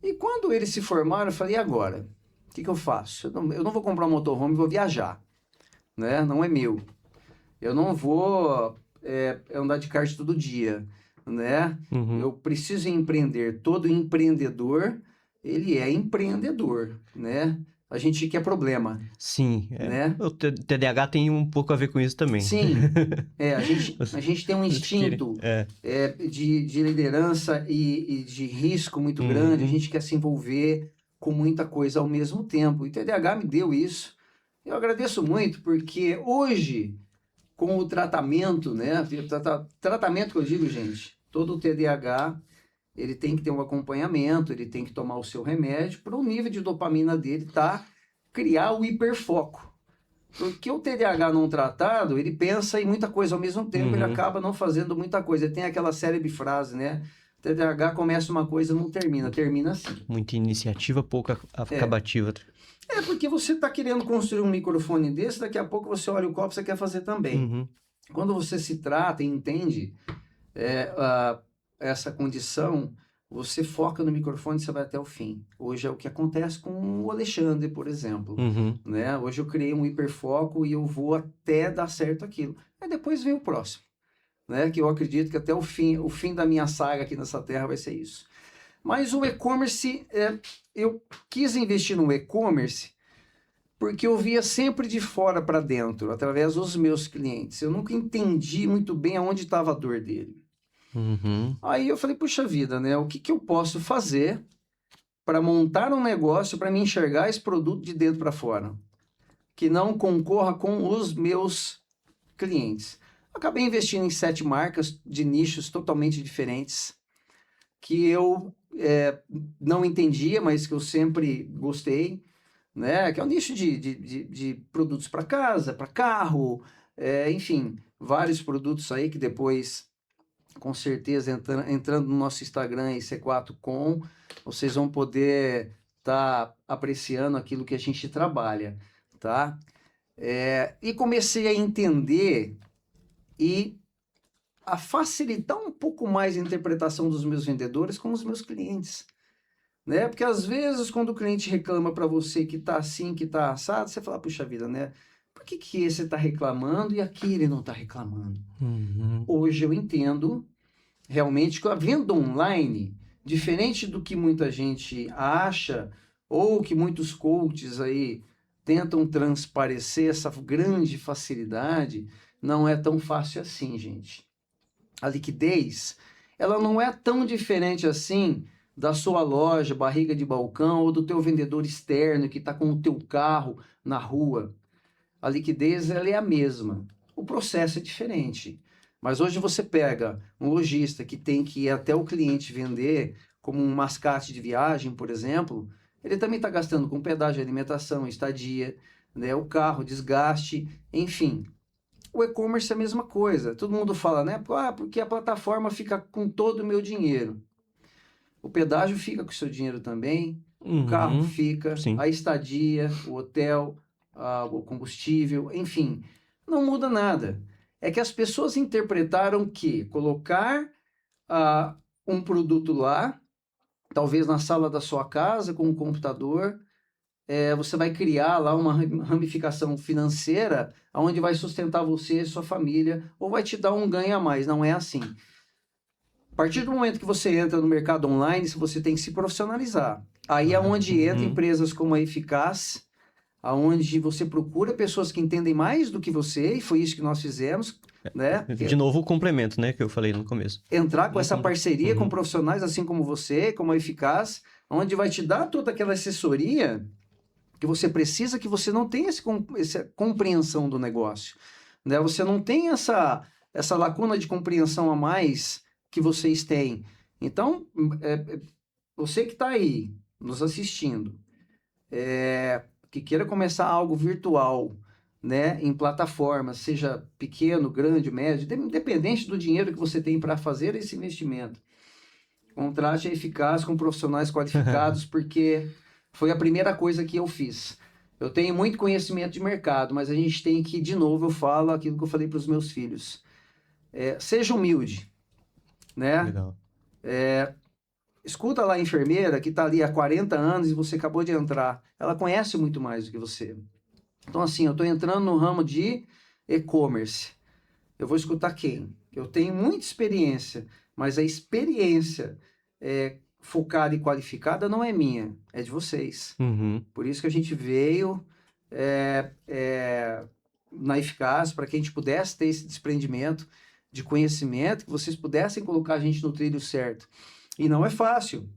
e quando eles se formaram, eu falei, e agora? O que eu faço? Eu não vou comprar um motorhome, vou viajar, né? Não é meu. Eu não vou andar de kart todo dia, né? Uhum. Eu preciso empreender. Todo empreendedor, ele é empreendedor, né? A gente quer problema. Sim, né? O TDAH tem um pouco a ver com isso também. Sim, a gente tem um instinto de liderança e de risco muito grande. A gente quer se envolver com muita coisa ao mesmo tempo. E o TDAH me deu isso. Eu agradeço muito, porque hoje, com o tratamento, né? Tratamento que eu digo, gente, todo o TDAH, ele tem que ter um acompanhamento, ele tem que tomar o seu remédio para o nível de dopamina dele criar o hiperfoco. Porque o TDAH não tratado, ele pensa em muita coisa ao mesmo tempo, ele acaba não fazendo muita coisa. Ele tem aquela célebre frase, né? O TDAH começa uma coisa e não termina assim. Muita iniciativa, pouca acabativa. Porque você está querendo construir um microfone desse, daqui a pouco você olha o copo, você quer fazer também. Quando você se trata e entende essa condição, você foca no microfone e você vai até o fim. Hoje é o que acontece com o Alexandre, por exemplo. Né? Hoje eu criei um hiperfoco e eu vou até dar certo aquilo. Aí depois vem o próximo. Né? Que eu acredito que até o fim da minha saga aqui nessa terra vai ser isso. Mas o e-commerce, eu quis investir no e-commerce porque eu via sempre de fora para dentro, através dos meus clientes. Eu nunca entendi muito bem aonde estava a dor dele. Aí eu falei, puxa vida, né? O que eu posso fazer para montar um negócio para me enxergar esse produto de dentro para fora? Que não concorra com os meus clientes. Acabei investindo em 7 marcas de nichos totalmente diferentes, que eu não entendia, mas que eu sempre gostei, né? Que é o nicho de produtos para casa, para carro, enfim, vários produtos aí que depois, com certeza, entrando no nosso Instagram, C4Com, vocês vão poder estar apreciando aquilo que a gente trabalha, tá? E comecei a entender e a facilitar um pouco mais a interpretação dos meus vendedores com os meus clientes, né? Porque às vezes quando o cliente reclama para você que tá assim, que tá assado, você fala, puxa vida, né? Por por que esse está reclamando e aquele não está reclamando? Uhum. Hoje eu entendo realmente que a venda online, diferente do que muita gente acha, ou que muitos coaches aí tentam transparecer essa grande facilidade, não é tão fácil assim, gente. A liquidez, ela não é tão diferente assim da sua loja, barriga de balcão, ou do teu vendedor externo que está com o teu carro na rua. A liquidez, ela é a mesma. O processo é diferente. Mas hoje você pega um lojista que tem que ir até o cliente vender, como um mascate de viagem, por exemplo, ele também está gastando com pedágio de alimentação, estadia, né, o carro, desgaste, enfim. O e-commerce é a mesma coisa. Todo mundo fala, né? Porque a plataforma fica com todo o meu dinheiro. O pedágio fica com o seu dinheiro também, o carro fica, Sim. a estadia, o hotel, o combustível, enfim, não muda nada. É que as pessoas interpretaram que colocar um produto lá, talvez na sala da sua casa, com um computador, você vai criar lá uma ramificação financeira onde vai sustentar você e sua família, ou vai te dar um ganho a mais. Não é assim. A partir do momento que você entra no mercado online, você tem que se profissionalizar. Aí é onde entra empresas como a Eficaz, aonde você procura pessoas que entendem mais do que você, e foi isso que nós fizemos, né? De novo o complemento, né, que eu falei no começo. Entrar com essa parceria com profissionais assim como você, como a Eficaz, onde vai te dar toda aquela assessoria que você precisa, que você não tem essa compreensão do negócio, né? Você não tem essa lacuna de compreensão a mais que vocês têm. Então, você que está aí nos assistindo, que queira começar algo virtual, né, em plataforma, seja pequeno, grande, médio, independente do dinheiro que você tem para fazer esse investimento, contrate a Eficaz com profissionais qualificados, porque foi a primeira coisa que eu fiz. Eu tenho muito conhecimento de mercado, mas a gente tem que, de novo, eu falo aquilo que eu falei para os meus filhos. Seja humilde, né? Legal. Escuta lá a enfermeira que está ali há 40 anos e você acabou de entrar. Ela conhece muito mais do que você. Então, assim, eu estou entrando no ramo de e-commerce. Eu vou escutar quem? Eu tenho muita experiência, mas a experiência focada e qualificada não é minha, é de vocês. Por isso que a gente veio na Eficaz, para que a gente pudesse ter esse desprendimento de conhecimento, que vocês pudessem colocar a gente no trilho certo. E não é fácil.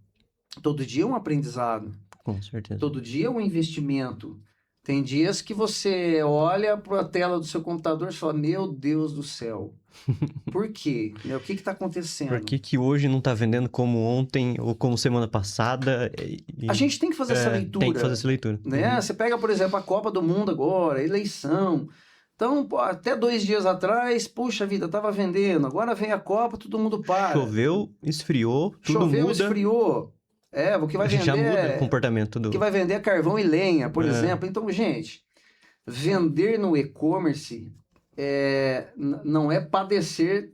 Todo dia é um aprendizado. Com certeza. Todo dia é um investimento. Tem dias que você olha para a tela do seu computador e fala, meu Deus do céu, por quê? O que está acontecendo? Por que hoje não está vendendo como ontem ou como semana passada? A gente tem que fazer essa leitura. Tem que fazer essa leitura. Né? Você pega, por exemplo, a Copa do Mundo agora, eleição. Então, até 2 dias atrás, puxa vida, estava vendendo. Agora vem a Copa, todo mundo para. Choveu, esfriou, tudo Choveu, muda. esfriou. O que vai vender... Já muda o comportamento do... O que vai vender é carvão e lenha, por exemplo. Então, gente, vender no e-commerce não é padecer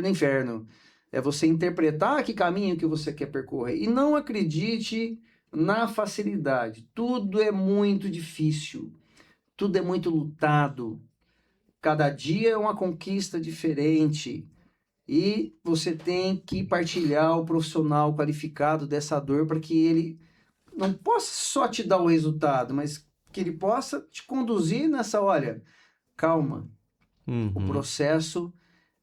no inferno. É você interpretar que caminho que você quer percorrer. E não acredite na facilidade. Tudo é muito difícil. Tudo é muito lutado. Cada dia é uma conquista diferente. E você tem que partilhar o profissional qualificado dessa dor para que ele não possa só te dar o resultado, mas que ele possa te conduzir nessa, olha, calma. O processo,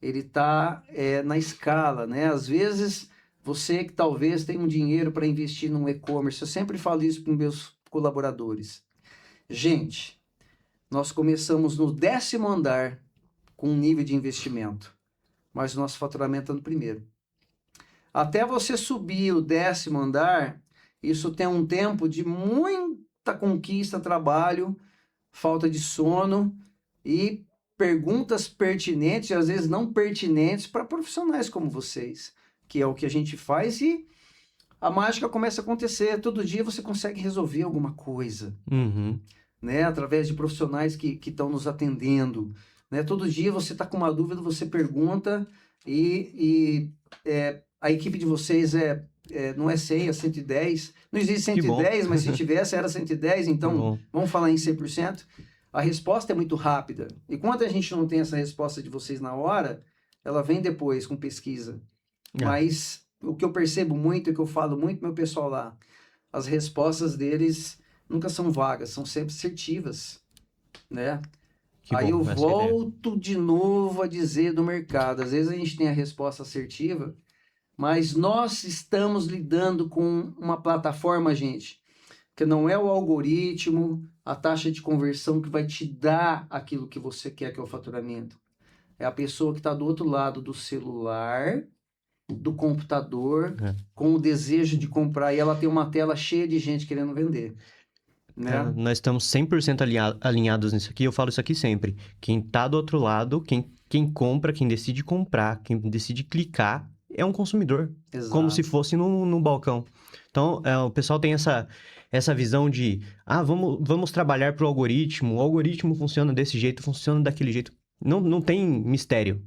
ele está na escala, né? Às vezes, você que talvez tenha um dinheiro para investir num e-commerce, eu sempre falo isso para os meus colaboradores. Gente, nós começamos no 10º andar com um nível de investimento, mas o nosso faturamento está no 1º. Até você subir o 10º andar, isso tem um tempo de muita conquista, trabalho, falta de sono e perguntas pertinentes e às vezes não pertinentes para profissionais como vocês, que é o que a gente faz e a mágica começa a acontecer. Todo dia você consegue resolver alguma coisa, né? Através de profissionais que estão nos atendendo. Né? Todo dia você está com uma dúvida, você pergunta e a equipe de vocês não é 100, é 110. Não existe 110, mas se tivesse era 110, então vamos falar em 100%. a resposta é muito rápida. E quando a gente não tem essa resposta de vocês na hora, ela vem depois com pesquisa. Mas o que eu percebo muito, e que eu falo muito pro meu pessoal lá, as respostas deles nunca são vagas, são sempre assertivas, né? Que Aí bom, eu essa é a ideia. volto de novo a dizer do mercado. Às vezes a gente tem a resposta assertiva, mas nós estamos lidando com uma plataforma, gente, que não é o algoritmo, a taxa de conversão que vai te dar aquilo que você quer, que é o faturamento. É a pessoa que está do outro lado do celular, do computador, com o desejo de comprar, e ela tem uma tela cheia de gente querendo vender, né? Nós estamos 100% alinhados nisso aqui. Eu falo isso aqui sempre. Quem tá do outro lado, quem compra, quem decide comprar, quem decide clicar, é um consumidor. Exato. Como se fosse no balcão. Então, o pessoal tem essa visão de, vamos trabalhar para o algoritmo funciona desse jeito, funciona daquele jeito. Não tem mistério.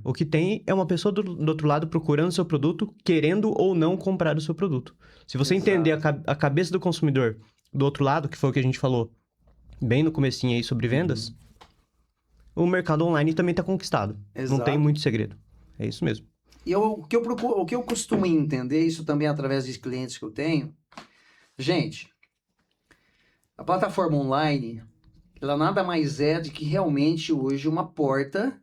O que tem é uma pessoa do outro lado procurando o seu produto, querendo ou não comprar o seu produto. Se você entender a cabeça do consumidor do outro lado, que foi o que a gente falou bem no comecinho aí sobre vendas, o mercado online também está conquistado. Exato. Não tem muito segredo. É isso mesmo. E o que eu costumo entender, isso também através de clientes que eu tenho, gente, a plataforma online, ela nada mais é do que realmente hoje uma porta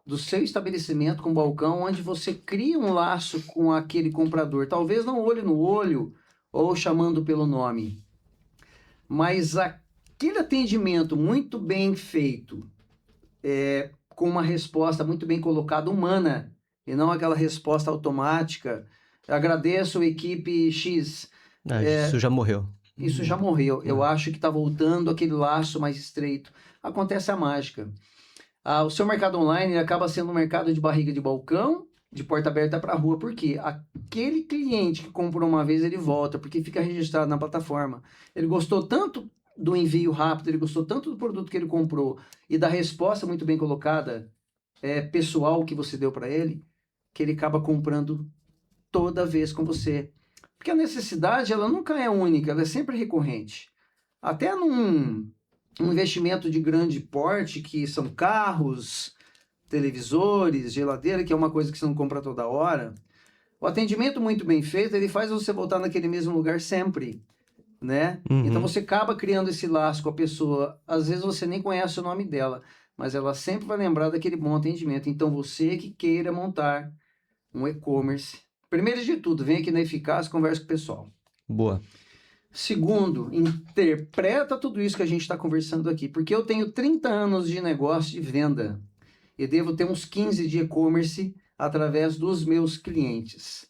do seu estabelecimento com balcão, onde você cria um laço com aquele comprador, talvez não olho no olho ou chamando pelo nome, mas aquele atendimento muito bem feito, com uma resposta muito bem colocada, humana, e não aquela resposta automática. Agradeço, equipe X. Isso já morreu. Isso já morreu. Eu acho que está voltando aquele laço mais estreito. Acontece a mágica. O seu mercado online acaba sendo um mercado de barriga de balcão, de porta aberta para a rua. Por quê? Aquele cliente que comprou uma vez, ele volta, porque fica registrado na plataforma. Ele gostou tanto do envio rápido, ele gostou tanto do produto que ele comprou e da resposta muito bem colocada, pessoal que você deu para ele, que ele acaba comprando toda vez com você. Porque a necessidade, ela nunca é única, ela é sempre recorrente. Até num investimento de grande porte, que são carros, televisores, geladeira, que é uma coisa que você não compra toda hora, o atendimento muito bem feito, ele faz você voltar naquele mesmo lugar sempre, né? Então você acaba criando esse laço com a pessoa. Às vezes você nem conhece o nome dela, mas ela sempre vai lembrar daquele bom atendimento. Então você que queira montar um e-commerce, primeiro de tudo, vem aqui na Eficaz, conversa com o pessoal. Boa. Segundo, interpreta tudo isso que a gente está conversando aqui, porque eu tenho 30 anos de negócio de venda e devo ter uns 15 de e-commerce através dos meus clientes.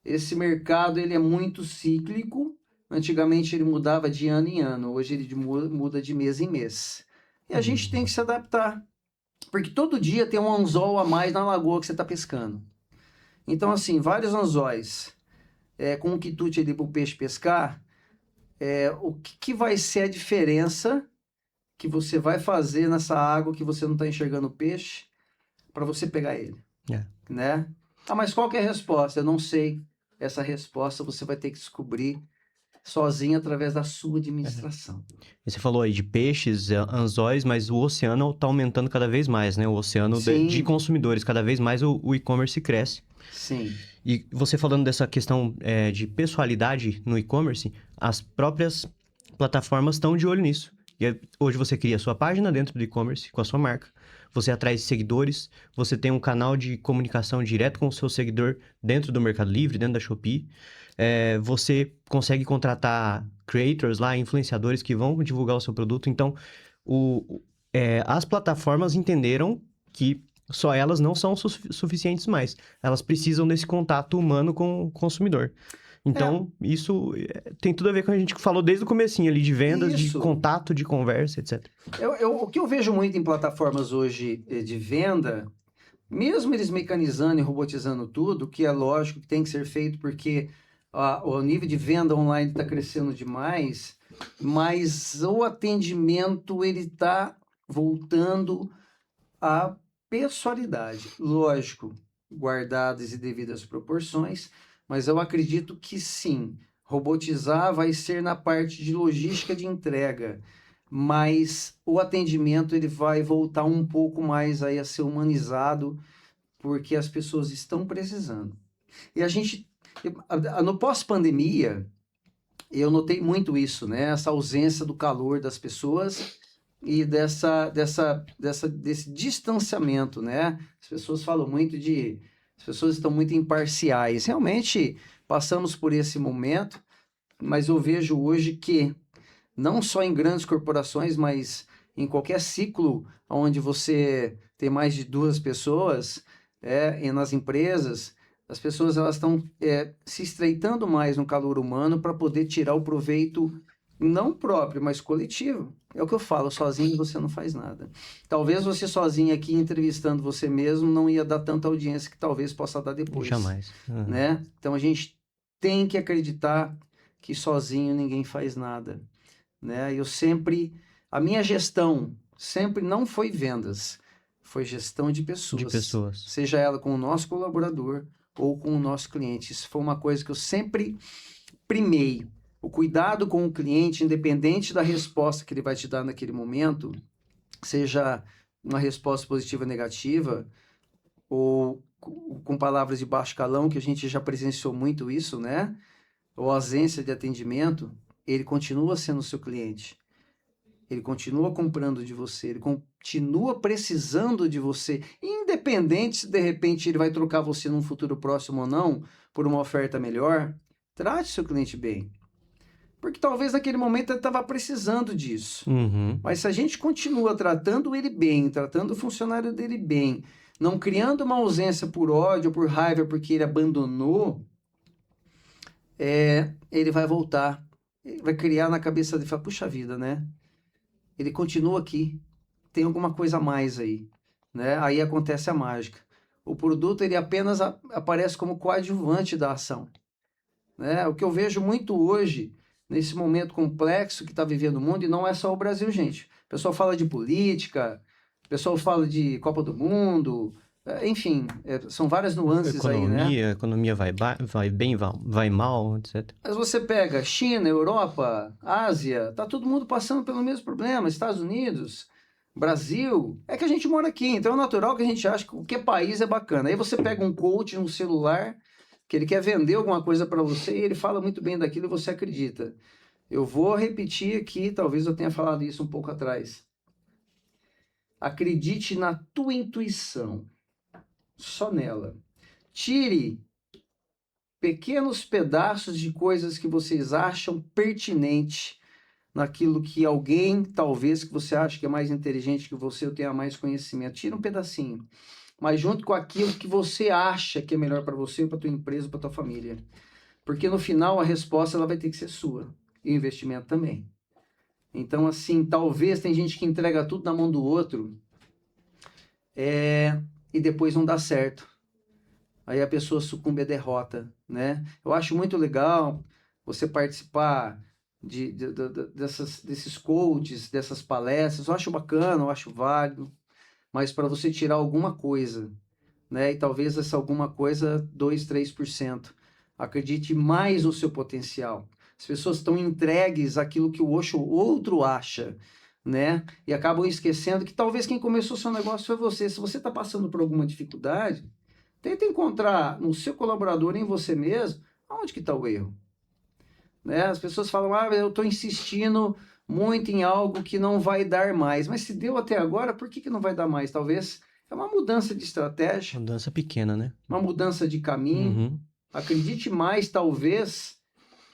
Esse mercado, ele é muito cíclico. Antigamente ele mudava de ano em ano, hoje ele muda de mês em mês. E a gente tem que se adaptar, porque todo dia tem um anzol a mais na lagoa que você está pescando. Então, assim, vários anzóis com um quitute ali para o peixe pescar, o que vai ser a diferença que você vai fazer nessa água que você não está enxergando o peixe para você pegar ele, né? Mas qual que é a resposta? Eu não sei. Essa resposta você vai ter que descobrir sozinho através da sua administração. Você falou aí de peixes, anzóis, mas o oceano está aumentando cada vez mais, né? O oceano de consumidores, cada vez mais o e-commerce cresce. Sim. E você falando dessa questão de pessoalidade no e-commerce, as próprias plataformas estão de olho nisso. E hoje você cria a sua página dentro do e-commerce com a sua marca, você atrai seguidores, você tem um canal de comunicação direto com o seu seguidor dentro do Mercado Livre, dentro da Shopee. Você consegue contratar creators lá, influenciadores que vão divulgar o seu produto. Então, as plataformas entenderam que só elas não são suficientes mais. Elas precisam desse contato humano com o consumidor. Então, isso tem tudo a ver com o que a gente falou desde o comecinho ali, de vendas, de contato, de conversa, etc. O que eu vejo muito em plataformas hoje de venda, mesmo eles mecanizando e robotizando tudo, que é lógico que tem que ser feito porque o nível de venda online está crescendo demais, mas o atendimento ele está voltando à pessoalidade. Lógico, guardadas e devidas proporções, mas eu acredito que sim, robotizar vai ser na parte de logística de entrega, mas o atendimento ele vai voltar um pouco mais aí a ser humanizado, porque as pessoas estão precisando. E a gente, no pós-pandemia, eu notei muito isso, né? Essa ausência do calor das pessoas e desse distanciamento, né? As pessoas falam muito as pessoas estão muito imparciais. Realmente passamos por esse momento, mas eu vejo hoje que não só em grandes corporações, mas em qualquer ciclo onde você tem mais de duas pessoas, e nas empresas, as pessoas elas estão se estreitando mais no calor humano para poder tirar o proveito não próprio, mas coletivo. É o que eu falo, sozinho você não faz nada. Talvez você sozinho aqui entrevistando você mesmo não ia dar tanta audiência que talvez possa dar depois. Jamais. Né? Então a gente tem que acreditar que sozinho ninguém faz nada. Né? A minha gestão sempre não foi vendas, foi gestão de pessoas. Seja ela com o nosso colaborador ou com o nosso cliente. Isso foi uma coisa que eu sempre primei. O cuidado com o cliente, independente da resposta que ele vai te dar naquele momento, seja uma resposta positiva ou negativa, ou com palavras de baixo calão, que a gente já presenciou muito isso, né? Ou ausência de atendimento, ele continua sendo seu cliente. Ele continua comprando de você, ele continua precisando de você, independente se de repente ele vai trocar você num futuro próximo ou não, por uma oferta melhor. Trate seu cliente bem. Porque talvez naquele momento ele estava precisando disso. Mas se a gente continua tratando ele bem, tratando o funcionário dele bem, não criando uma ausência por ódio ou por raiva porque ele abandonou, ele vai voltar. Ele vai criar na cabeça dele, falar, puxa vida, né? Ele continua aqui, tem alguma coisa a mais aí, né? Aí acontece a mágica. O produto ele apenas aparece como coadjuvante da ação, né? O que eu vejo muito hoje, nesse momento complexo que está vivendo o mundo, e não é só o Brasil, gente. O pessoal fala de política, o pessoal fala de Copa do Mundo, enfim, são várias nuances aí, né? Economia vai bem, vai mal, etc. Mas você pega China, Europa, Ásia, tá todo mundo passando pelo mesmo problema, Estados Unidos, Brasil, é que a gente mora aqui, então é natural que a gente ache que qualquer país é bacana. Aí você pega um coach no celular, que ele quer vender alguma coisa para você e ele fala muito bem daquilo e você acredita. Eu vou repetir aqui, talvez eu tenha falado isso um pouco atrás. Acredite na tua intuição, só nela. Tire pequenos pedaços de coisas que vocês acham pertinente naquilo que alguém, talvez, que você acha que é mais inteligente que você ou tenha mais conhecimento. Tira um pedacinho. Mas junto com aquilo que você acha que é melhor para você, para tua empresa, para tua família. Porque no final a resposta ela vai ter que ser sua. E o investimento também. Então, assim, talvez tem gente que entrega tudo na mão do outro e depois não dá certo. Aí a pessoa sucumbe à derrota, né? Eu acho muito legal você participar desses coaches, dessas palestras. Eu acho bacana, eu acho válido. Mas para você tirar alguma coisa, né? E talvez essa alguma coisa, 2, 3%. Acredite mais no seu potencial. As pessoas estão entregues àquilo que o outro acha, né? E acabam esquecendo que talvez quem começou seu negócio foi você. Se você está passando por alguma dificuldade, tenta encontrar no seu colaborador, em você mesmo, aonde que está o erro. Né? As pessoas falam, eu estou insistindo muito em algo que não vai dar mais. Mas se deu até agora, por que não vai dar mais? Talvez é uma mudança de estratégia. Mudança pequena, né? Uma mudança de caminho. Acredite mais, talvez,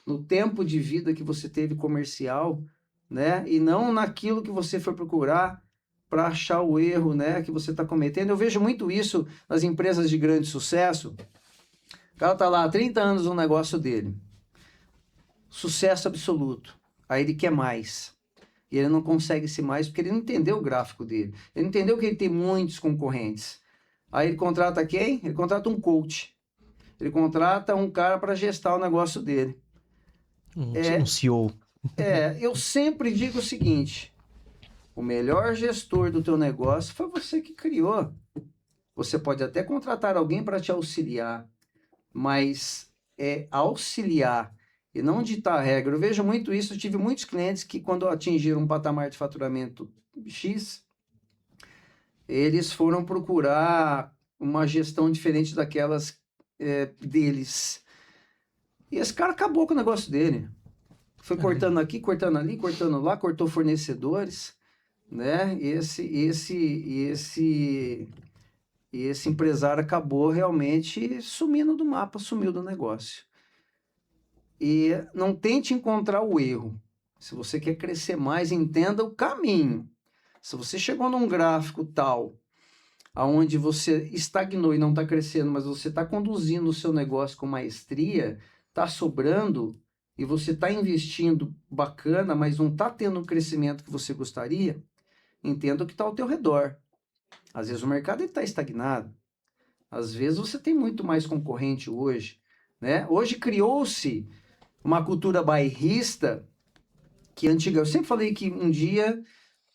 no tempo de vida que você teve comercial, né? E não naquilo que você foi procurar para achar o erro, né, que você está cometendo. Eu vejo muito isso nas empresas de grande sucesso. O cara está lá há 30 anos no negócio dele. Sucesso absoluto. Aí ele quer mais. E ele não consegue ser mais porque ele não entendeu o gráfico dele. Ele não entendeu que ele tem muitos concorrentes. Aí ele contrata quem? Ele contrata um coach. Ele contrata um cara para gestar o negócio dele. Um CEO. Eu sempre digo o seguinte: o melhor gestor do teu negócio foi você que criou. Você pode até contratar alguém para te auxiliar, mas auxiliar e não ditar a regra. Eu vejo muito isso, eu tive muitos clientes que quando atingiram um patamar de faturamento X, eles foram procurar uma gestão diferente daquelas deles. E esse cara acabou com o negócio dele. Foi cortando aqui, cortando ali, cortando lá, cortou fornecedores, né? Esse empresário acabou realmente sumindo do mapa, sumiu do negócio. E não tente encontrar o erro. Se você quer crescer mais, entenda o caminho. Se você chegou num gráfico tal, aonde você estagnou e não está crescendo, mas você está conduzindo o seu negócio com maestria, está sobrando e você está investindo bacana, mas não está tendo o crescimento que você gostaria, entenda o que está ao teu redor. Às vezes o mercado está estagnado. Às vezes você tem muito mais concorrente hoje, né? Hoje criou-se uma cultura bairrista que antiga. Eu sempre falei que um dia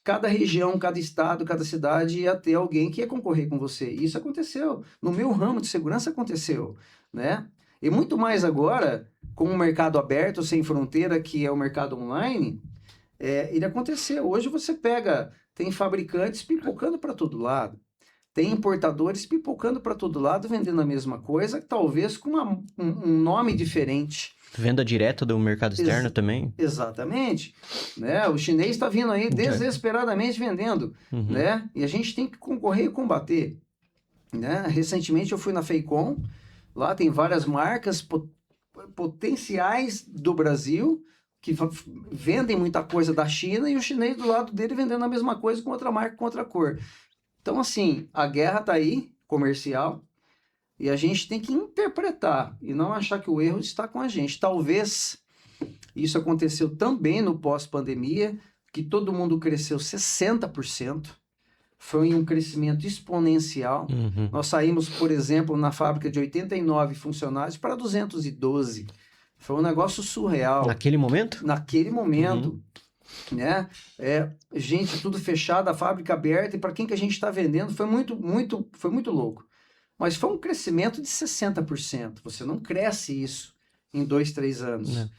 cada região, cada estado, cada cidade ia ter alguém que ia concorrer com você. E isso aconteceu. No meu ramo de segurança aconteceu, né? E muito mais agora, com o mercado aberto, sem fronteira, que é o mercado online, ele aconteceu. Hoje você pega, tem fabricantes pipocando para todo lado. Tem importadores pipocando para todo lado, vendendo a mesma coisa, talvez com um nome diferente. Venda direta do mercado externo também? Exatamente. Né? O chinês está vindo aí desesperadamente vendendo. Né? E a gente tem que concorrer e combater. Né? Recentemente eu fui na Feicom, lá tem várias marcas potenciais do Brasil que vendem muita coisa da China e o chinês do lado dele vendendo a mesma coisa com outra marca, com outra cor. Então, assim, a guerra está aí, comercial, e a gente tem que interpretar e não achar que o erro está com a gente. Talvez isso aconteceu também no pós-pandemia, que todo mundo cresceu 60%. Foi um crescimento exponencial. Nós saímos, por exemplo, na fábrica de 89 funcionários para 212. Foi um negócio surreal. Naquele momento? Naquele momento. Né? Gente, tudo fechado, a fábrica aberta, e para quem que a gente está vendendo foi muito louco. Mas foi um crescimento de 60%. Você não cresce isso em 2, 3 anos. Não.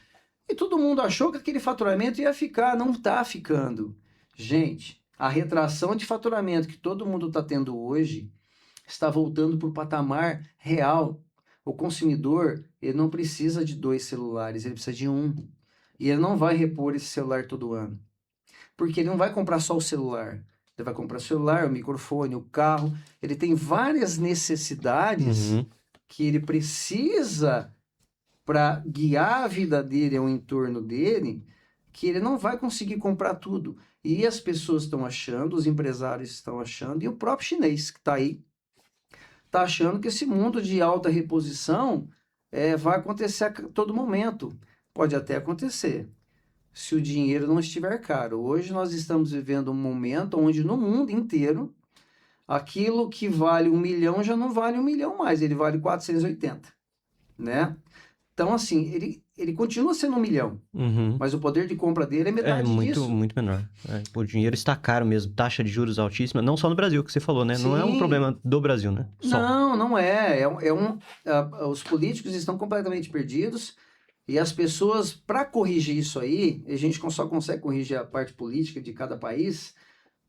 E todo mundo achou que aquele faturamento ia ficar, não está ficando. Gente, a retração de faturamento que todo mundo está tendo hoje está voltando para o patamar real. O consumidor, ele não precisa de 2 celulares, ele precisa de 1. E ele não vai repor esse celular todo ano. Porque ele não vai comprar só o celular. Ele vai comprar o celular, o microfone, o carro. Ele tem várias necessidades que ele precisa para guiar a vida dele ao entorno dele, que ele não vai conseguir comprar tudo. E as pessoas estão achando, os empresários estão achando, e o próprio chinês que está aí, está achando que esse mundo de alta reposição vai acontecer a todo momento. Pode até acontecer, se o dinheiro não estiver caro. Hoje nós estamos vivendo um momento onde no mundo inteiro, aquilo que vale 1 milhão já não vale 1 milhão mais, ele vale 480, né? Então, assim, ele continua sendo 1 milhão, mas o poder de compra dele é metade disso. Muito menor. O dinheiro está caro mesmo, taxa de juros altíssima, não só no Brasil, que você falou, né? Sim. Não é um problema do Brasil, né? Só. Não é. Os políticos estão completamente perdidos. E as pessoas, para corrigir isso aí, a gente só consegue corrigir a parte política de cada país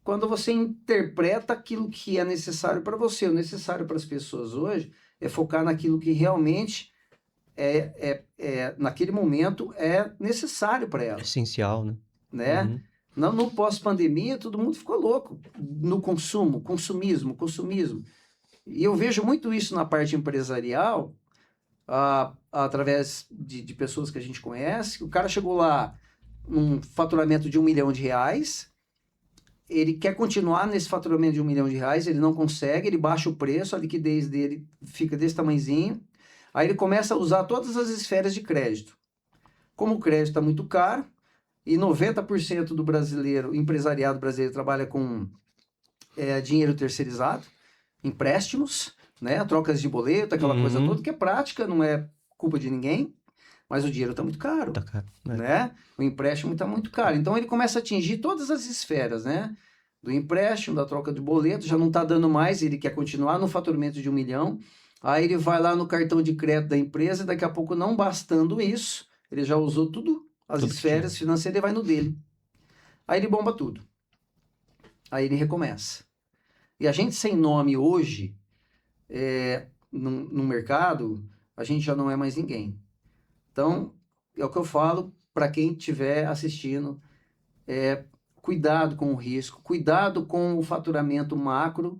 quando você interpreta aquilo que é necessário para você. O necessário para as pessoas hoje é focar naquilo que realmente naquele momento é necessário para elas. Essencial, né? No pós-pandemia, todo mundo ficou louco no consumismo. E eu vejo muito isso na parte empresarial, através de pessoas que a gente conhece. O cara chegou lá num faturamento de R$1 milhão, ele quer continuar nesse faturamento de R$1 milhão, ele não consegue, ele baixa o preço, a liquidez dele fica desse tamanhozinho, aí ele começa a usar todas as esferas de crédito. Como o crédito está muito caro, e 90% do empresariado brasileiro trabalha com dinheiro terceirizado, empréstimos, né, trocas de boleto, aquela coisa toda, que é prática, não é culpa de ninguém, mas o dinheiro está muito caro, né? O empréstimo está muito caro. Então ele começa a atingir todas as esferas, né? Do empréstimo, da troca de boleto, já não está dando mais, ele quer continuar no faturamento de R$1 milhão, aí ele vai lá no cartão de crédito da empresa, e daqui a pouco, não bastando isso, ele já usou tudo, as Tudo que esferas financeiras, ele vai no dele. Aí ele bomba tudo. Aí ele recomeça. E a gente sem nome hoje, no mercado, a gente já não é mais ninguém. Então, é o que eu falo para quem estiver assistindo, cuidado com o risco, cuidado com o faturamento macro,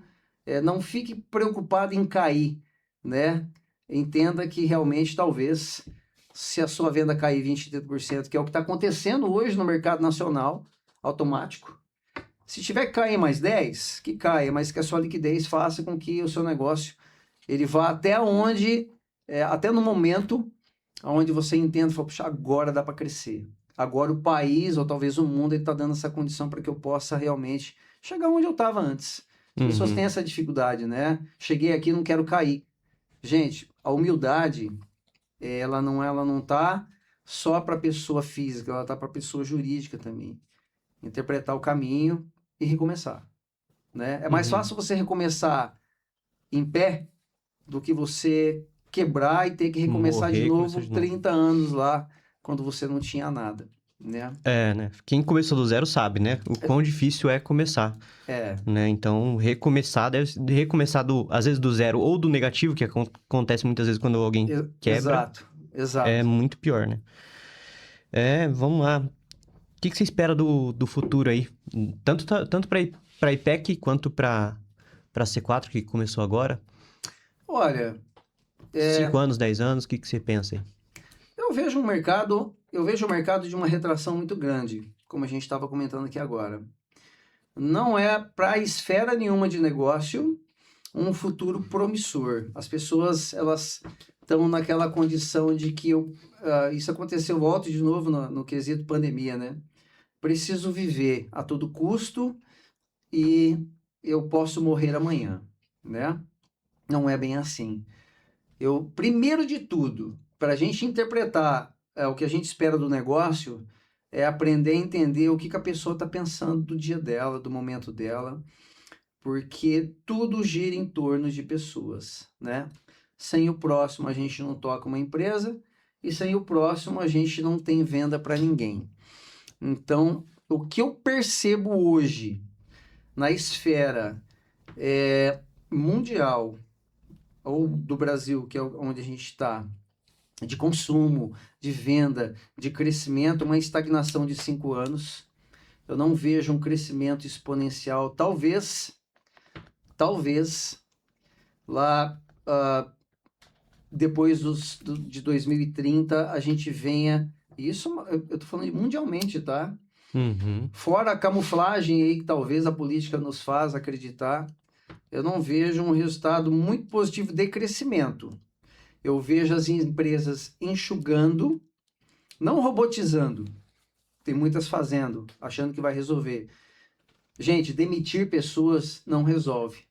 não fique preocupado em cair, né? Entenda que realmente, talvez, se a sua venda cair 20, 30%, que é o que está acontecendo hoje no mercado nacional, automático. Se tiver que cair mais 10, que caia, mas que a sua liquidez faça com que o seu negócio ele vá até onde, até no momento onde você entenda, fala, puxa, agora dá para crescer. Agora o país, ou talvez o mundo, ele está dando essa condição para que eu possa realmente chegar onde eu estava antes. As pessoas têm essa dificuldade, né? Cheguei aqui, não quero cair. Gente, a humildade, ela não tá só para pessoa física, ela tá para pessoa jurídica também. Interpretar o caminho e recomeçar, né? É mais fácil você recomeçar em pé do que você quebrar e ter que recomeçar de novo 30 anos lá, quando você não tinha nada, né? Né? Quem começou do zero sabe, né? O quão difícil é começar. Né? Então, recomeçar, recomeçar às vezes do zero ou do negativo, que acontece muitas vezes quando alguém quebra. Exato. É muito pior, né? Vamos lá. O que você espera do futuro aí? Tanto para a IPEC quanto para a C4, que começou agora? Olha... 5 anos, 10 anos, o que você pensa aí? Eu vejo o mercado de uma retração muito grande, como a gente estava comentando aqui agora. Não é para esfera nenhuma de negócio um futuro promissor. As pessoas, elas estão naquela condição de que isso aconteceu, volto de novo no quesito pandemia, né? Preciso viver a todo custo e eu posso morrer amanhã, né? Não é bem assim. Primeiro de tudo, para a gente interpretar o que a gente espera do negócio, é aprender a entender o que a pessoa está pensando do dia dela, do momento dela, porque tudo gira em torno de pessoas, né? Sem o próximo a gente não toca uma empresa e sem o próximo a gente não tem venda para ninguém. Então, o que eu percebo hoje na esfera mundial ou do Brasil, que é onde a gente está, de consumo, de venda, de crescimento, uma estagnação de 5 anos. Eu não vejo um crescimento exponencial. Talvez lá depois de 2030 a gente venha. Isso eu estou falando mundialmente, tá? Fora a camuflagem aí que talvez a política nos faz acreditar, eu não vejo um resultado muito positivo de crescimento. Eu vejo as empresas enxugando, não robotizando. Tem muitas fazendo, achando que vai resolver. Gente, demitir pessoas não resolve.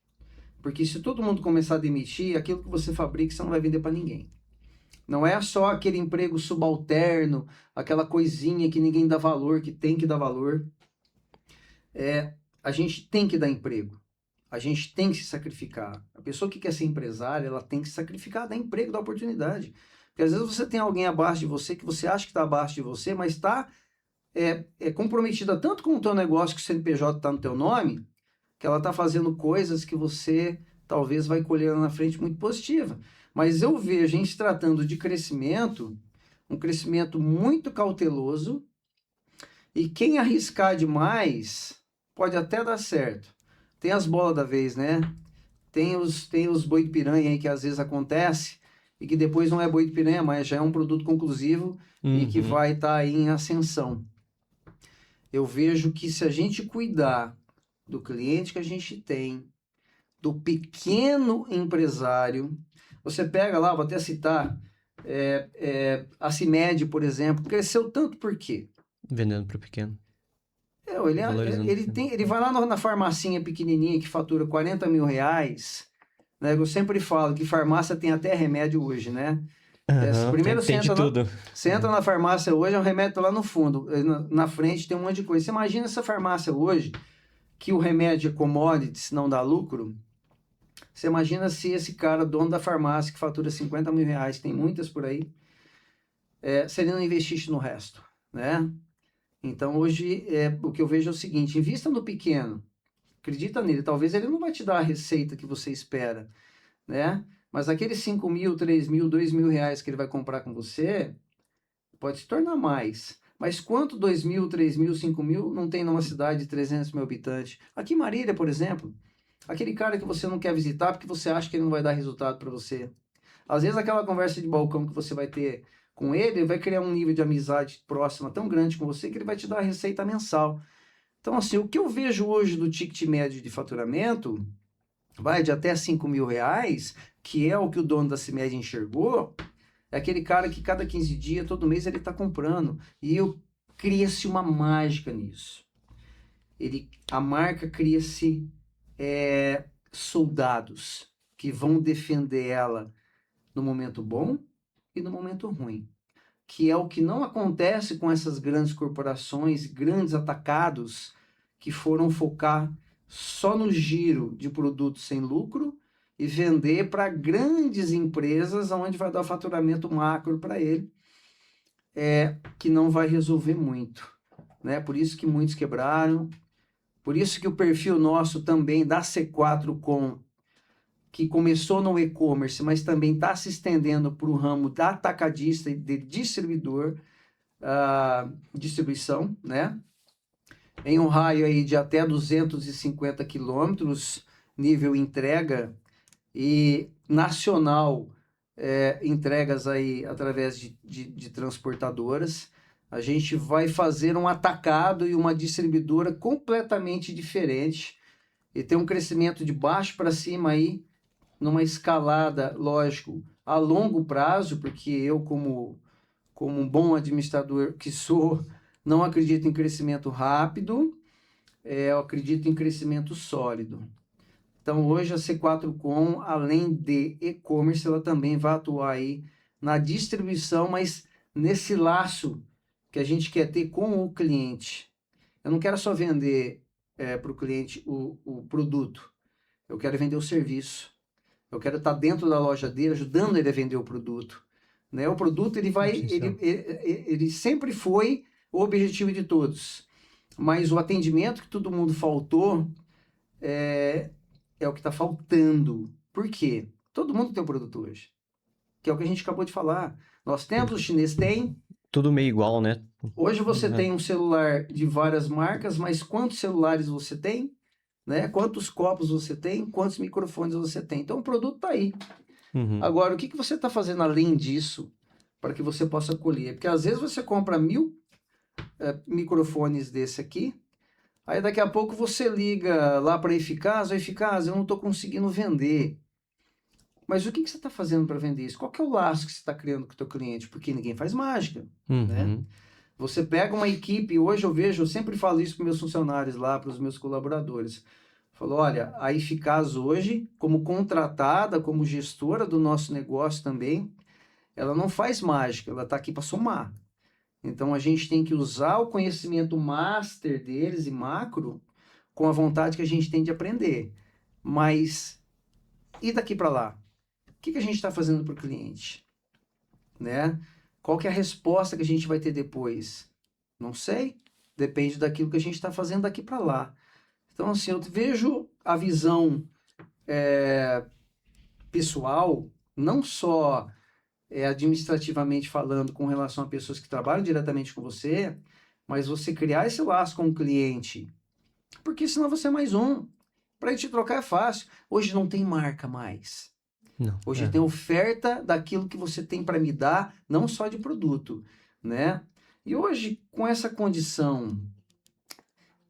Porque se todo mundo começar a demitir, aquilo que você fabrica, você não vai vender para ninguém. Não é só aquele emprego subalterno, aquela coisinha que ninguém dá valor, que tem que dar valor. A gente tem que dar emprego. A gente tem que se sacrificar. A pessoa que quer ser empresária, ela tem que se sacrificar, dar emprego, dar oportunidade. Porque às vezes você tem alguém abaixo de você, que você acha que está abaixo de você, mas está comprometida tanto com o teu negócio, que o CNPJ está no teu nome, que ela está fazendo coisas que você talvez vai colher lá na frente muito positiva. Mas eu vejo, em se tratando de crescimento, um crescimento muito cauteloso, e quem arriscar demais pode até dar certo. Tem as bolas da vez, né? Tem os boi de piranha aí que às vezes acontece, e que depois não é boi de piranha, mas já é um produto conclusivo e que vai estar aí em ascensão. Eu vejo que se a gente cuidar do cliente que a gente tem, do pequeno empresário, você pega lá, vou até citar, a CIMED, por exemplo, cresceu tanto por quê? Vendendo para o pequeno. Ele vai lá na farmacinha pequenininha que fatura 40 mil reais, né? Eu sempre falo que farmácia tem até remédio hoje, né? Primeiro você entra na farmácia hoje, é um remédio lá no fundo, na frente tem um monte de coisa. Você imagina essa farmácia hoje, que o remédio é commodities, não dá lucro. Você imagina se esse cara, dono da farmácia, que fatura 50 mil reais, tem muitas por aí, se ele não investisse no resto, né? Então, hoje, o que eu vejo é o seguinte, invista no pequeno, acredita nele, talvez ele não vai te dar a receita que você espera, né? Mas aqueles 5 mil, 3 mil, 2 mil reais que ele vai comprar com você, pode se tornar mais. Mas quanto 2 mil, 3 mil, 5 mil não tem numa cidade de 300 mil habitantes? Aqui em Marília, por exemplo, aquele cara que você não quer visitar porque você acha que ele não vai dar resultado para você. Às vezes aquela conversa de balcão que você vai ter com ele vai criar um nível de amizade próxima tão grande com você que ele vai te dar a receita mensal. Então, assim, o que eu vejo hoje do ticket médio de faturamento vai de até 5 mil reais, que é o que o dono da CIMED enxergou, é aquele cara que cada 15 dias, todo mês, ele está comprando. E cria-se uma mágica nisso. A marca cria-se soldados que vão defender ela no momento bom e no momento ruim. Que é o que não acontece com essas grandes corporações, grandes atacados, que foram focar só no giro de produtos sem lucro e vender para grandes empresas, onde vai dar o faturamento macro para ele, que não vai resolver muito. Né? Por isso que muitos quebraram, por isso que o perfil nosso também da C4Com, que começou no e-commerce, mas também está se estendendo para o ramo da atacadista e de distribuidor, distribuição, né? Em um raio aí de até 250 quilômetros, nível entrega, e nacional, entregas aí através de transportadoras. A gente vai fazer um atacado e uma distribuidora completamente diferente e ter um crescimento de baixo para cima aí, numa escalada, lógico, a longo prazo, porque eu, como um bom administrador que sou, não acredito em crescimento rápido, eu acredito em crescimento sólido. Então, hoje a C4Com, além de e-commerce, ela também vai atuar aí na distribuição, mas nesse laço que a gente quer ter com o cliente. Eu não quero só vender para o cliente o produto, eu quero vender o serviço. Eu quero estar dentro da loja dele, ajudando ele a vender o produto. Né? O produto ele sempre foi o objetivo de todos. Mas o atendimento que todo mundo faltou é o que está faltando. Por quê? Todo mundo tem um produto hoje. Que é o que a gente acabou de falar. Nós temos, o chinês tem. Tudo meio igual, né? Hoje você tem um celular de várias marcas, mas quantos celulares você tem? Né? Quantos copos você tem? Quantos microfones você tem? Então o produto está aí. Uhum. Agora, o que você está fazendo além disso para que você possa colher? Porque às vezes você compra 1000 microfones desse aqui, aí daqui a pouco você liga lá para a Eficaz, eu não estou conseguindo vender. Mas o que você está fazendo para vender isso? Qual que é o laço que você está criando com o teu cliente? Porque ninguém faz mágica, né? Você pega uma equipe, hoje eu sempre falo isso para meus funcionários lá, para os meus colaboradores. Falou, olha, a Eficaz hoje, como contratada, como gestora do nosso negócio também, ela não faz mágica, ela está aqui para somar. Então, a gente tem que usar o conhecimento master deles e macro com a vontade que a gente tem de aprender. Mas, e daqui para lá? O que a gente está fazendo para o cliente? Né? Qual que é a resposta que a gente vai ter depois? Não sei. Depende daquilo que a gente está fazendo daqui para lá. Então, assim, eu vejo a visão pessoal, não só administrativamente falando com relação a pessoas que trabalham diretamente com você, mas você criar esse laço com o cliente. Porque senão você é mais um. Para ele te trocar é fácil. Hoje não tem marca mais. Não, Hoje tem oferta daquilo que você tem para me dar, não só de produto, né? E hoje, com essa condição,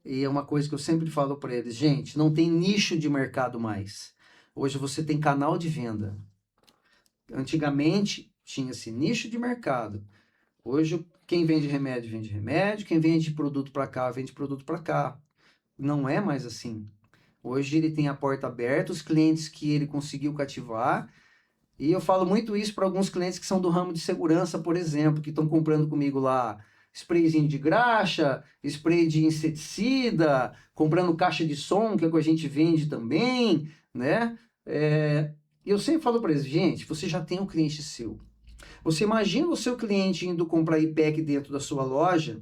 e é uma coisa que eu sempre falo para eles, gente, não tem nicho de mercado mais. Hoje você tem canal de venda. Antigamente, tinha-se nicho de mercado. Hoje, quem vende remédio, vende remédio. Quem vende produto para cá, vende produto para cá. Não é mais assim. Hoje ele tem a porta aberta, os clientes que ele conseguiu cativar. E eu falo muito isso para alguns clientes que são do ramo de segurança, por exemplo, que estão comprando comigo lá sprayzinho de graxa, spray de inseticida, comprando caixa de som, que é o que a gente vende também, né? E eu sempre falo para eles, gente, você já tem um cliente seu. Você imagina o seu cliente indo comprar IPEC dentro da sua loja,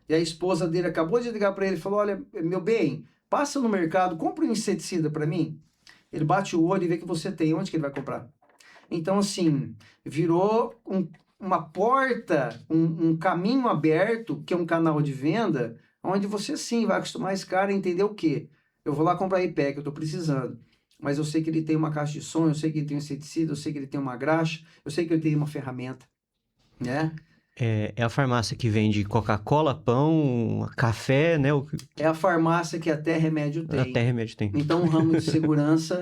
e a esposa dele acabou de ligar para ele e falou, olha, meu bem, passa no mercado, compra um inseticida para mim. Ele bate o olho e vê que você tem, onde que ele vai comprar? Então, assim, virou uma porta, um caminho aberto, que é um canal de venda, onde você sim vai acostumar esse cara a entender o quê? Eu vou lá comprar IPEC, eu estou precisando, mas eu sei que ele tem uma caixa de som, eu sei que ele tem um inseticida, eu sei que ele tem uma graxa, eu sei que ele tem uma ferramenta, né? É a farmácia que vende Coca-Cola, pão, café, né? É a farmácia que até remédio tem. Até remédio tem. Então, o ramo de segurança,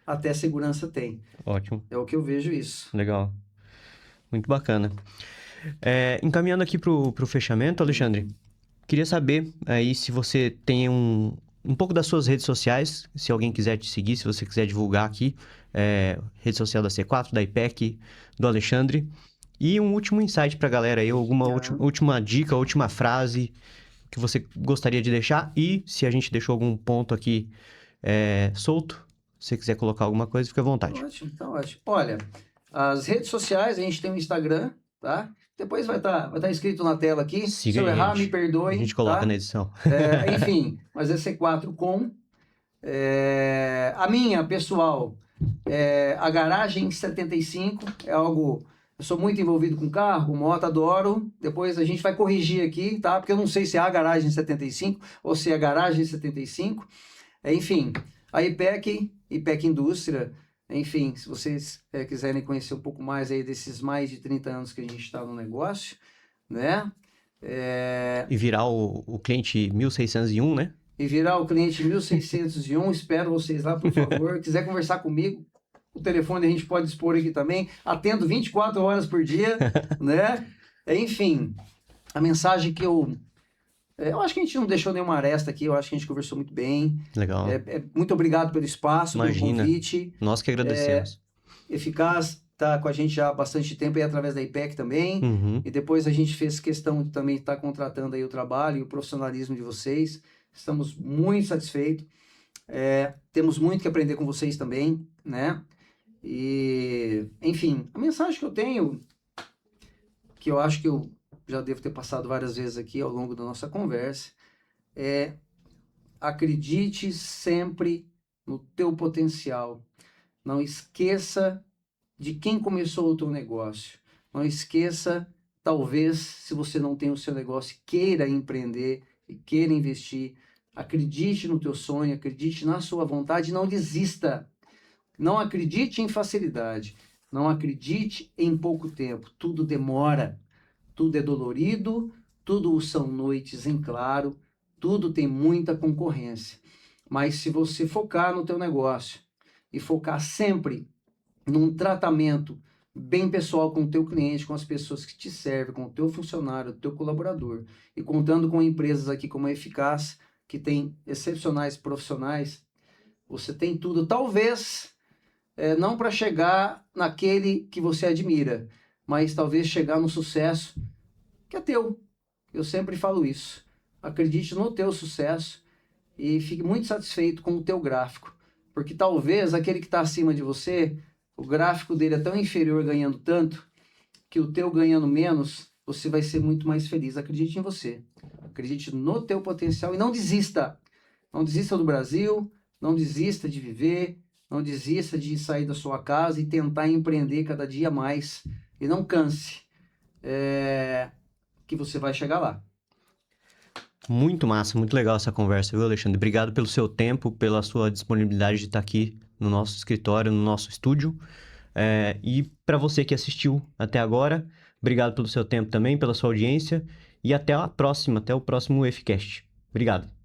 até segurança tem. Ótimo. É o que eu vejo isso. Legal. Muito bacana. Encaminhando aqui pro fechamento, Alexandre, queria saber aí se você tem um pouco das suas redes sociais, se alguém quiser te seguir, se você quiser divulgar aqui, rede social da C4, da IPEC, do Alexandre. E um último insight pra galera aí, alguma última dica, última frase que você gostaria de deixar. E se a gente deixou algum ponto aqui solto, se você quiser colocar alguma coisa, fica à vontade. Ótimo, tá ótimo. Olha, as redes sociais, a gente tem o Instagram, tá? Depois vai tá escrito na tela aqui. Siga Se eu aí, errar, gente. me perdoe. A gente coloca tá? na edição. Enfim, mas é C4 com. A minha, pessoal, a Garagem 75, é algo... Eu sou muito envolvido com carro, moto, adoro. Depois a gente vai corrigir aqui, tá? Porque eu não sei se é a Garagem 75 ou se é a Garagem 75. Enfim, a IPEC Indústria, enfim, se vocês quiserem conhecer um pouco mais aí desses mais de 30 anos que a gente está no negócio, né? E virar o cliente 1601, né? E virar o cliente 1601, espero vocês lá, por favor. Quiser conversar comigo, o telefone a gente pode expor aqui também. Atendo 24 horas por dia, né? Enfim, a mensagem que eu acho que a gente não deixou nenhuma aresta aqui, eu acho que a gente conversou muito bem. Legal. Muito obrigado pelo espaço, pelo Imagina. convite. Nós que agradecemos. Eficaz está com a gente já há bastante tempo, e através da IPEC também. Uhum. E depois a gente fez questão de também estar contratando aí o trabalho e o profissionalismo de vocês. Estamos muito satisfeitos. Temos muito que aprender com vocês também, né? E, enfim, a mensagem que eu tenho, que eu acho que eu já devo ter passado várias vezes aqui ao longo da nossa conversa, acredite sempre no teu potencial. Não esqueça de quem começou o teu negócio. Não esqueça, talvez, se você não tem o seu negócio, queira empreender e queira investir. Acredite no teu sonho, acredite na sua vontade, não desista. Não acredite em facilidade, não acredite em pouco tempo. Tudo demora, tudo é dolorido, tudo são noites em claro, tudo tem muita concorrência. Mas se você focar no teu negócio e focar sempre num tratamento bem pessoal com o teu cliente, com as pessoas que te servem, com o teu funcionário, o teu colaborador, e contando com empresas aqui como a Eficaz, que tem excepcionais profissionais, você tem tudo, talvez não para chegar naquele que você admira, mas talvez chegar no sucesso que é teu. Eu sempre falo isso. Acredite no teu sucesso e fique muito satisfeito com o teu gráfico, porque talvez aquele que está acima de você, o gráfico dele é tão inferior ganhando tanto, que o teu ganhando menos, você vai ser muito mais feliz. Acredite em você. Acredite no teu potencial e não desista. Não desista do Brasil, não desista de viver, não desista de sair da sua casa e tentar empreender cada dia mais. E não canse, que você vai chegar lá. Muito massa, muito legal essa conversa, viu, Alexandre? Obrigado pelo seu tempo, pela sua disponibilidade de estar aqui no nosso escritório, no nosso estúdio. E para você que assistiu até agora, obrigado pelo seu tempo também, pela sua audiência. E até a próxima, até o próximo EFCast. Obrigado.